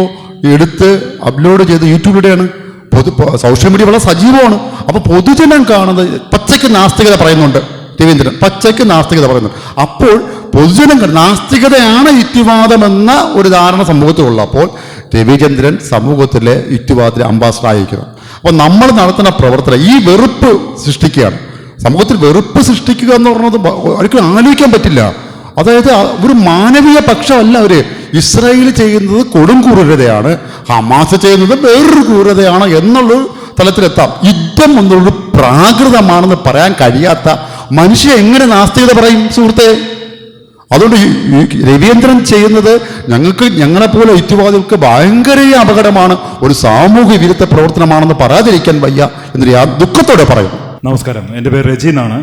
എടുത്ത് അപ്ലോഡ് ചെയ്ത് യൂട്യൂബിലൂടെയാണ്. സോഷ്യൽ മീഡിയ വളരെ സജീവമാണ്. അപ്പോൾ പൊതുജനം കാണുന്നത് പച്ചയ്ക്ക് നാസ്തികത പറയുന്നുണ്ട്. രവീന്ദ്രൻ പച്ചയ്ക്ക് നാസ്തികത പറയുന്നുണ്ട്. അപ്പോൾ പൊതുജനം നാസ്തികതയാണ് യുക്തിവാദമെന്ന ഒരു ധാരണ സമൂഹത്തിലുള്ളപ്പോൾ രവിചന്ദ്രൻ സമൂഹത്തിലെ യുക്തിവാദത്തിലെ അംബാസഡർ ആയിരിക്കണം. അപ്പോൾ നമ്മൾ നടത്തുന്ന പ്രവർത്തനം ഈ വെറുപ്പ് സൃഷ്ടിക്കുകയാണ്. സമൂഹത്തിൽ വെറുപ്പ് സൃഷ്ടിക്കുക എന്ന് പറയുന്നത് ഒരിക്കലും ആലോചിക്കാൻ പറ്റില്ല. അതായത് ഒരു മാനവീയ പക്ഷമല്ല അവർ. ഇസ്രായേൽ ചെയ്യുന്നത് കൊടും ക്രൂരതയാണ്, ഹമാസ് ചെയ്യുന്നത് വേറൊരു ക്രൂരതയാണ് എന്നുള്ളൊരു തലത്തിലെത്താം. യുദ്ധം എന്നുള്ളൊരു പ്രാകൃതമാണെന്ന് പറയാൻ കഴിയാത്ത മനുഷ്യ എങ്ങനെ നാസ്തികത പറയും സുഹൃത്തെ? അതുകൊണ്ട് രവീന്ദ്രൻ ചെയ്യുന്നത് ഞങ്ങളെപ്പോലെ യുക്തിവാദികൾക്ക് ഭയങ്കര അപകടമാണ്, ഒരു സാമൂഹ്യ വിരുദ്ധ പ്രവർത്തനമാണെന്ന് പറയാതിരിക്കാൻ വയ്യ എന്നൊരു ദുഃഖത്തോടെ പറയും. നമസ്കാരം, എൻ്റെ പേര് രജി എന്നാണ്.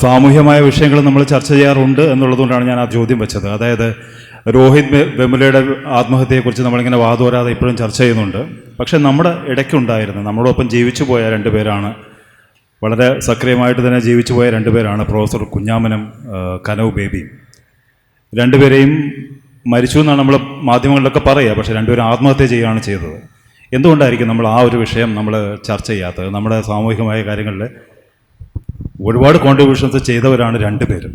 സാമൂഹ്യമായ വിഷയങ്ങൾ നമ്മൾ ചർച്ച ചെയ്യാറുണ്ട് എന്നുള്ളതുകൊണ്ടാണ് ഞാൻ ആ ചോദ്യം വെച്ചത്. അതായത് രോഹിത് വെമുലയുടെ ആത്മഹത്യയെക്കുറിച്ച് നമ്മളിങ്ങനെ വാദോരാതെ ഇപ്പോഴും ചർച്ച ചെയ്യുന്നുണ്ട്. പക്ഷേ നമ്മുടെ ഇടയ്ക്കുണ്ടായിരുന്ന നമ്മളോടൊപ്പം ജീവിച്ചു പോയ രണ്ടുപേരാണ്, വളരെ സക്രിയമായിട്ട് തന്നെ ജീവിച്ചു പോയ രണ്ടുപേരാണ് പ്രൊഫസർ കുഞ്ഞാമനും കനവ് ബേബിയും. രണ്ടുപേരെയും മരിച്ചു എന്നാണ് നമ്മൾ മാധ്യമങ്ങളിലൊക്കെ പറയുക. പക്ഷേ രണ്ടുപേരും ആത്മഹത്യ ചെയ്യുകയാണ് ചെയ്തത്. എന്തുകൊണ്ടായിരിക്കും നമ്മൾ ആ ഒരു വിഷയം നമ്മൾ ചർച്ച ചെയ്യാത്തത്? നമ്മുടെ സാമൂഹികമായ കാര്യങ്ങളിൽ ഒരുപാട് കോൺട്രിബ്യൂഷൻസ് ചെയ്തവരാണ് രണ്ടുപേരും.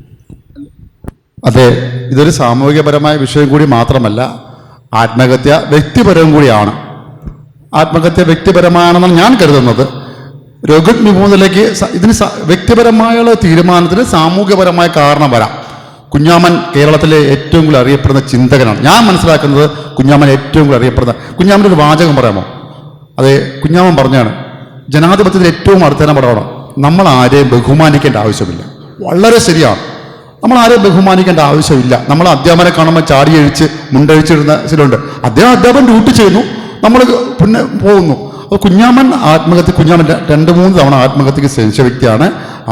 അതെ, ഇതൊരു സാമൂഹികപരമായ വിഷയം കൂടി മാത്രമല്ല, ആത്മഹത്യ വ്യക്തിപരവും കൂടിയാണ്. ആത്മഹത്യ വ്യക്തിപരമാണെന്നാണ് ഞാൻ കരുതുന്നത്. രോഗത് വിമോചനത്തിലേക്ക് ഇതിന് വ്യക്തിപരമായുള്ള തീരുമാനത്തിന് സാമൂഹ്യപരമായ കാരണം വരാം. കുഞ്ഞാമൻ കേരളത്തിലെ ഏറ്റവും കൂടുതൽ അറിയപ്പെടുന്ന ചിന്തകനാണ്. ഞാൻ മനസ്സിലാക്കുന്നത് കുഞ്ഞാമൻ ഏറ്റവും കൂടുതൽ അറിയപ്പെടുന്ന, കുഞ്ഞാമൻ്റെ ഒരു വാചകം പറയാമോ? അതെ, കുഞ്ഞാമൻ പറഞ്ഞാണ്, ജനാധിപത്യത്തിൽ ഏറ്റവും അടുത്തന പടമാണ്, നമ്മൾ ആരെയും ബഹുമാനിക്കേണ്ട ആവശ്യമില്ല. വളരെ ശരിയാണ്, നമ്മൾ ആരെയും ബഹുമാനിക്കേണ്ട ആവശ്യമില്ല. നമ്മൾ അധ്യാപകനെ കാണുമ്പോൾ ചാടിയഴിച്ച് മുണ്ടഴിച്ചിടുന്ന ചിലുണ്ട്. അധ്യാപകൻ ഡ്യൂട്ടി ചെയ്യുന്നു, നമ്മൾ പിന്നെ പോകുന്നു. അപ്പോൾ കുഞ്ഞാമൻ ആത്മഹത്യ, കുഞ്ഞാമൻ 2-3 തവണ ആത്മഹത്യക്ക് ശ്രമിച്ച വ്യക്തിയാണ്.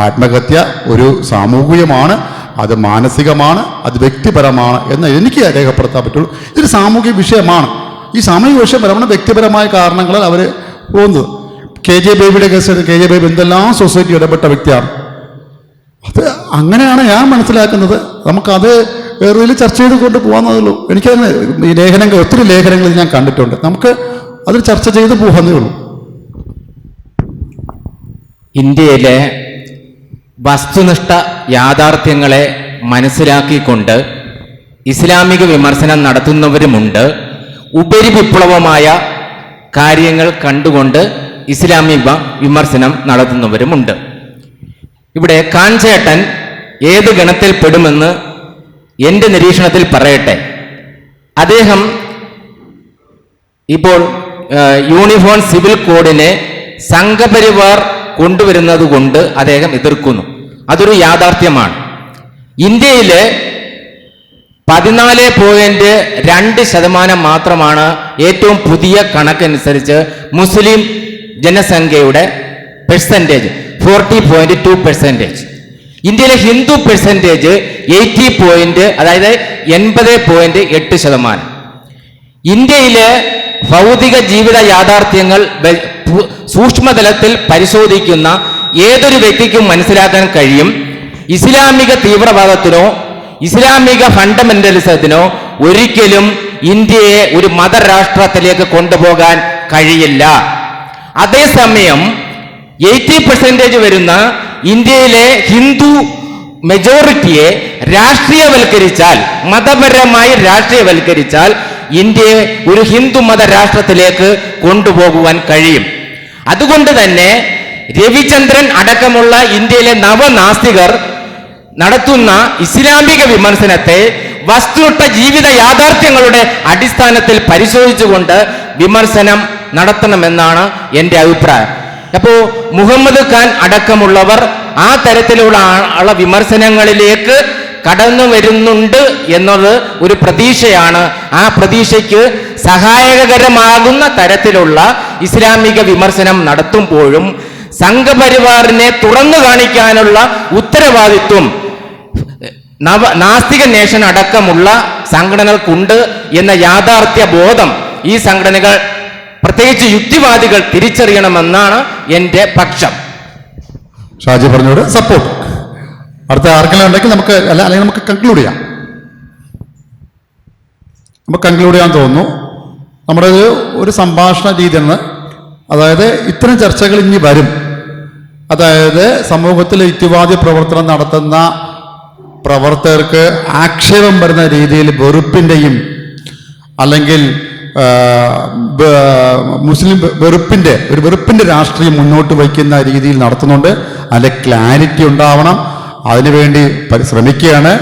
ആത്മഹത്യ ഒരു സാമൂഹികമാണ്, അത് മാനസികമാണ്, അത് വ്യക്തിപരമാണ് എന്ന് എനിക്ക് രേഖപ്പെടുത്താൻ പറ്റുള്ളൂ. ഇതൊരു സാമൂഹിക വിഷയമാണ്. ഈ സാമൂഹിക വിഷയപരമാണ് വ്യക്തിപരമായ കാരണങ്ങളാൽ അവർ പോകുന്നത്. KJ ബേബിയുടെ കേസ്, KJ ബേബി എന്തെല്ലാം സൊസൈറ്റി ഇടപെട്ട വ്യക്തിയാണ്. അത് അങ്ങനെയാണ് ഞാൻ മനസ്സിലാക്കുന്നത്. നമുക്കത് വേറെ ചർച്ച ചെയ്ത് കൊണ്ട് പോകാമെന്നതുള്ളൂ. എനിക്കതിന് ഈ ലേഖനങ്ങൾ, ഒത്തിരി ലേഖനങ്ങൾ ഞാൻ കണ്ടിട്ടുണ്ട്. നമുക്ക് അതിൽ ചർച്ച ചെയ്ത് പോകാന്നേ ഉള്ളൂ. ഇന്ത്യയിലെ വസ്തുനിഷ്ഠ യാഥാർത്ഥ്യങ്ങളെ മനസ്സിലാക്കിക്കൊണ്ട് ഇസ്ലാമിക വിമർശനം നടത്തുന്നവരുമുണ്ട്. ഉപരിവിപ്ലവമായ കാര്യങ്ങൾ കണ്ടുകൊണ്ട് ഇസ്ലാമിക വിമർശനം നടത്തുന്നവരുമുണ്ട്. ഇവിടെ കാഞ്ചേട്ടൻ ഏത് ഗണത്തിൽ പെടുമെന്ന് എൻ്റെ നിരീക്ഷണത്തിൽ പറയട്ടെ. അദ്ദേഹം ഇപ്പോൾ യൂണിഫോം സിവിൽ കോഡിനെ സംഘപരിവാർ കൊണ്ടുവരുന്നത് കൊണ്ട് അദ്ദേഹം എതിർക്കുന്നു. അതൊരു യാഥാർത്ഥ്യമാണ്. ഇന്ത്യയിലെ 14.2% മാത്രമാണ് ഏറ്റവും പുതിയ കണക്കനുസരിച്ച് മുസ്ലിം ജനസംഖ്യയുടെ പെർസെൻറ്റേജ്, 40.2%. ഇന്ത്യയിലെ ഹിന്ദു പെർസെൻറ്റേജ് 80.8%. ഇന്ത്യയിലെ ഭൗതിക ജീവിത യാഥാർത്ഥ്യങ്ങൾ സൂക്ഷ്മതലത്തിൽ പരിശോധിക്കുന്ന ഏതൊരു വ്യക്തിക്കും മനസ്സിലാക്കാൻ കഴിയും. ഇസ്ലാമിക തീവ്രവാദത്തിനോ ഇസ്ലാമിക ഫണ്ടമെന്റലിസത്തിനോ ഒരിക്കലും ഇന്ത്യയെ ഒരു മതരാഷ്ട്രത്തിലേക്ക് കൊണ്ടുപോകാൻ കഴിയില്ല. അതേസമയം 80% വരുന്ന ഇന്ത്യയിലെ ഹിന്ദു മെജോറിറ്റിയെ രാഷ്ട്രീയവൽക്കരിച്ചാൽ, മതപരമായി രാഷ്ട്രീയവൽക്കരിച്ചാൽ ഇന്ത്യയെ ഒരു ഹിന്ദു മതരാഷ്ട്രത്തിലേക്ക് കൊണ്ടുപോകുവാൻ കഴിയും. അതുകൊണ്ട് തന്നെ രവിചന്ദ്രൻ അടക്കമുള്ള ഇന്ത്യയിലെ നവനാസ്തികർ നടത്തുന്ന ഇസ്ലാമിക വിമർശനത്തെ വസ്തുനിഷ്ഠ ജീവിത യാഥാർത്ഥ്യങ്ങളുടെ അടിസ്ഥാനത്തിൽ പരിശോധിച്ചുകൊണ്ട് വിമർശനം നടത്തണമെന്നാണ് എൻ്റെ അഭിപ്രായം. അപ്പോൾ മുഹമ്മദ് ഖാൻ അടക്കമുള്ളവർ ആ തരത്തിലുള്ള വിമർശനങ്ങളിലേക്ക് കടന്നു വരുന്നുണ്ട് എന്നത് ഒരു പ്രതീക്ഷയാണ്. ആ പ്രതീക്ഷയ്ക്ക് സഹായകരമാകുന്ന തരത്തിലുള്ള ഇസ്ലാമിക വിമർശനം നടത്തുമ്പോഴും സംഘപരിവാറിനെ തുറന്നു കാണിക്കാനുള്ള ഉത്തരവാദിത്വം നാസ്തിക നേഷൻ അടക്കമുള്ള സംഘടനകൾക്കുണ്ട് എന്ന യാഥാർത്ഥ്യ ബോധം ഈ സംഘടനകൾ, പ്രത്യേകിച്ച് യുക്തിവാദികൾ, തിരിച്ചറിയണമെന്നാണ് എൻ്റെ പക്ഷം. ഷാജി പറഞ്ഞോട് സപ്പോർട്ട്. അടുത്ത ആർക്കെല്ലാം ഉണ്ടെങ്കിൽ നമുക്ക് അല്ലെങ്കിൽ നമുക്ക് കൺക്ലൂഡ് ചെയ്യാം. നമുക്ക് കൺക്ലൂഡ് ചെയ്യാൻ തോന്നുന്നു. നമ്മുടെ ഒരു സംഭാഷണ രീതിയാണ്. അതായത് ഇത്തരം ചർച്ചകൾ ഇനി വരും. അതായത് സമൂഹത്തിൽ യുക്തിവാദി പ്രവർത്തനം നടത്തുന്ന പ്രവർത്തകർക്ക് ആക്ഷേപം വരുന്ന രീതിയിൽ വെറുപ്പിൻ്റെയും അല്ലെങ്കിൽ മുസ്ലിം വെറുപ്പിൻ്റെ രാഷ്ട്രീയം മുന്നോട്ട് വയ്ക്കുന്ന രീതിയിൽ നടത്തുന്നുണ്ട്. അതിൻ്റെ ക്ലാരിറ്റി ഉണ്ടാവണം. അതിനുവേണ്ടി പരിശ്രമിക്കുകയാണ്.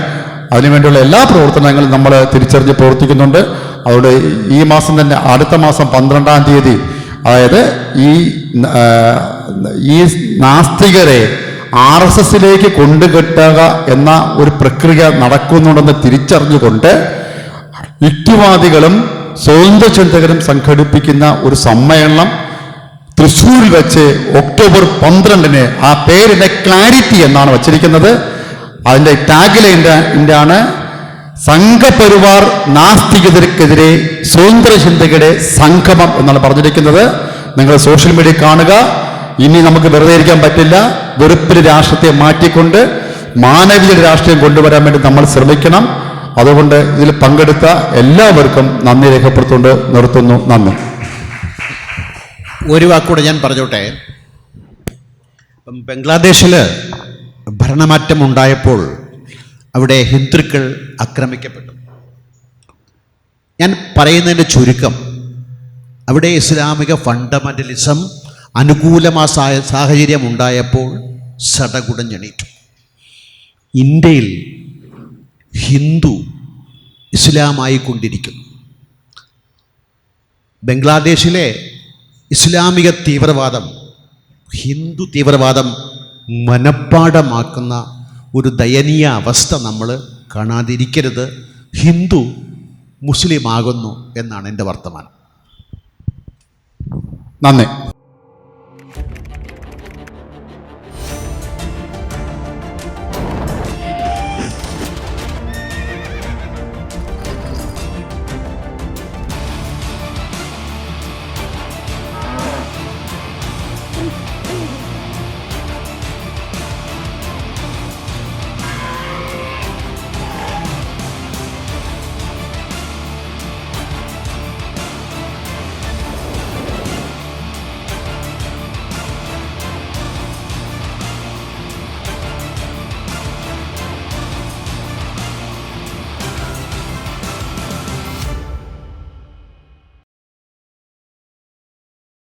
അതിനുവേണ്ടിയുള്ള എല്ലാ പ്രവർത്തനങ്ങളും നമ്മൾ തിരിച്ചറിഞ്ഞ് പ്രവർത്തിക്കുന്നുണ്ട്. അതുകൊണ്ട് ഈ മാസം തന്നെ, അടുത്ത മാസം 12-ാം തീയതി, അതായത് ഈ നാസ്തികരെ RSSലേക്ക് കൊണ്ടുകെട്ടുക എന്ന ഒരു പ്രക്രിയ നടക്കുന്നുണ്ടെന്ന് തിരിച്ചറിഞ്ഞുകൊണ്ട് യുക്തിവാദികളും സ്വതന്ത്ര ചിന്തകരും സംഘടിപ്പിക്കുന്ന ഒരു സമ്മേളനം തൃശ്ശൂരിൽ വെച്ച് ഒക്ടോബർ 12-ന്, ആ പേരിന്റെ ക്ലാരിറ്റി എന്നാണ് വച്ചിരിക്കുന്നത്. അതിന്റെ ടാഗ്ലൈൻ്റെ ആണ് സംഘപരിവാർ നാസ്തികതയ്ക്കെതിരെ സ്വതന്ത്ര ചിന്തകരുടെ സംഗമം എന്നാണ് പറഞ്ഞിരിക്കുന്നത്. നിങ്ങൾ സോഷ്യൽ മീഡിയ കാണുക. ഇനി നമുക്ക് വെറുതെ ഇരിക്കാൻ പറ്റില്ല. വെറുപ്പിന്റെ രാഷ്ട്രീയത്തെ മാറ്റിക്കൊണ്ട് മാനവീയ രാഷ്ട്രീയം കൊണ്ടുവരാൻ വേണ്ടി നമ്മൾ ശ്രമിക്കണം. അതുകൊണ്ട് ഇതിൽ പങ്കെടുത്ത എല്ലാവർക്കും നന്ദി രേഖപ്പെടുത്തുകൊണ്ട് നിർത്തുന്നു. നന്ദി. ഒരു വാക്കൂടെ ഞാൻ പറഞ്ഞോട്ടെ. ബംഗ്ലാദേശിൽ ഭരണമാറ്റം ഉണ്ടായപ്പോൾ അവിടെ ഹിന്ദുക്കൾ ആക്രമിക്കപ്പെട്ടു. ഞാൻ പറയുന്നതിൻ്റെ ചുരുക്കം, അവിടെ ഇസ്ലാമിക ഫണ്ടമെൻ്റലിസം അനുകൂലമായ സാഹചര്യം ഉണ്ടായപ്പോൾ സടകുടഞ്ഞെണീറ്റു. ഇന്ത്യയിൽ ഹിന്ദു ഇസ്ലാമായിക്കൊണ്ടിരിക്കുന്നു. ബംഗ്ലാദേശിലെ ഇസ്ലാമിക തീവ്രവാദം ഹിന്ദു തീവ്രവാദം മനഃപ്പാഠമാക്കുന്ന ഒരു ദയനീയ അവസ്ഥ നമ്മൾ കാണാതിരിക്കരുത്. ഹിന്ദു മുസ്ലിം ആകുന്നു എന്നാണ് എൻ്റെ വർത്തമാനം. നന്ദി.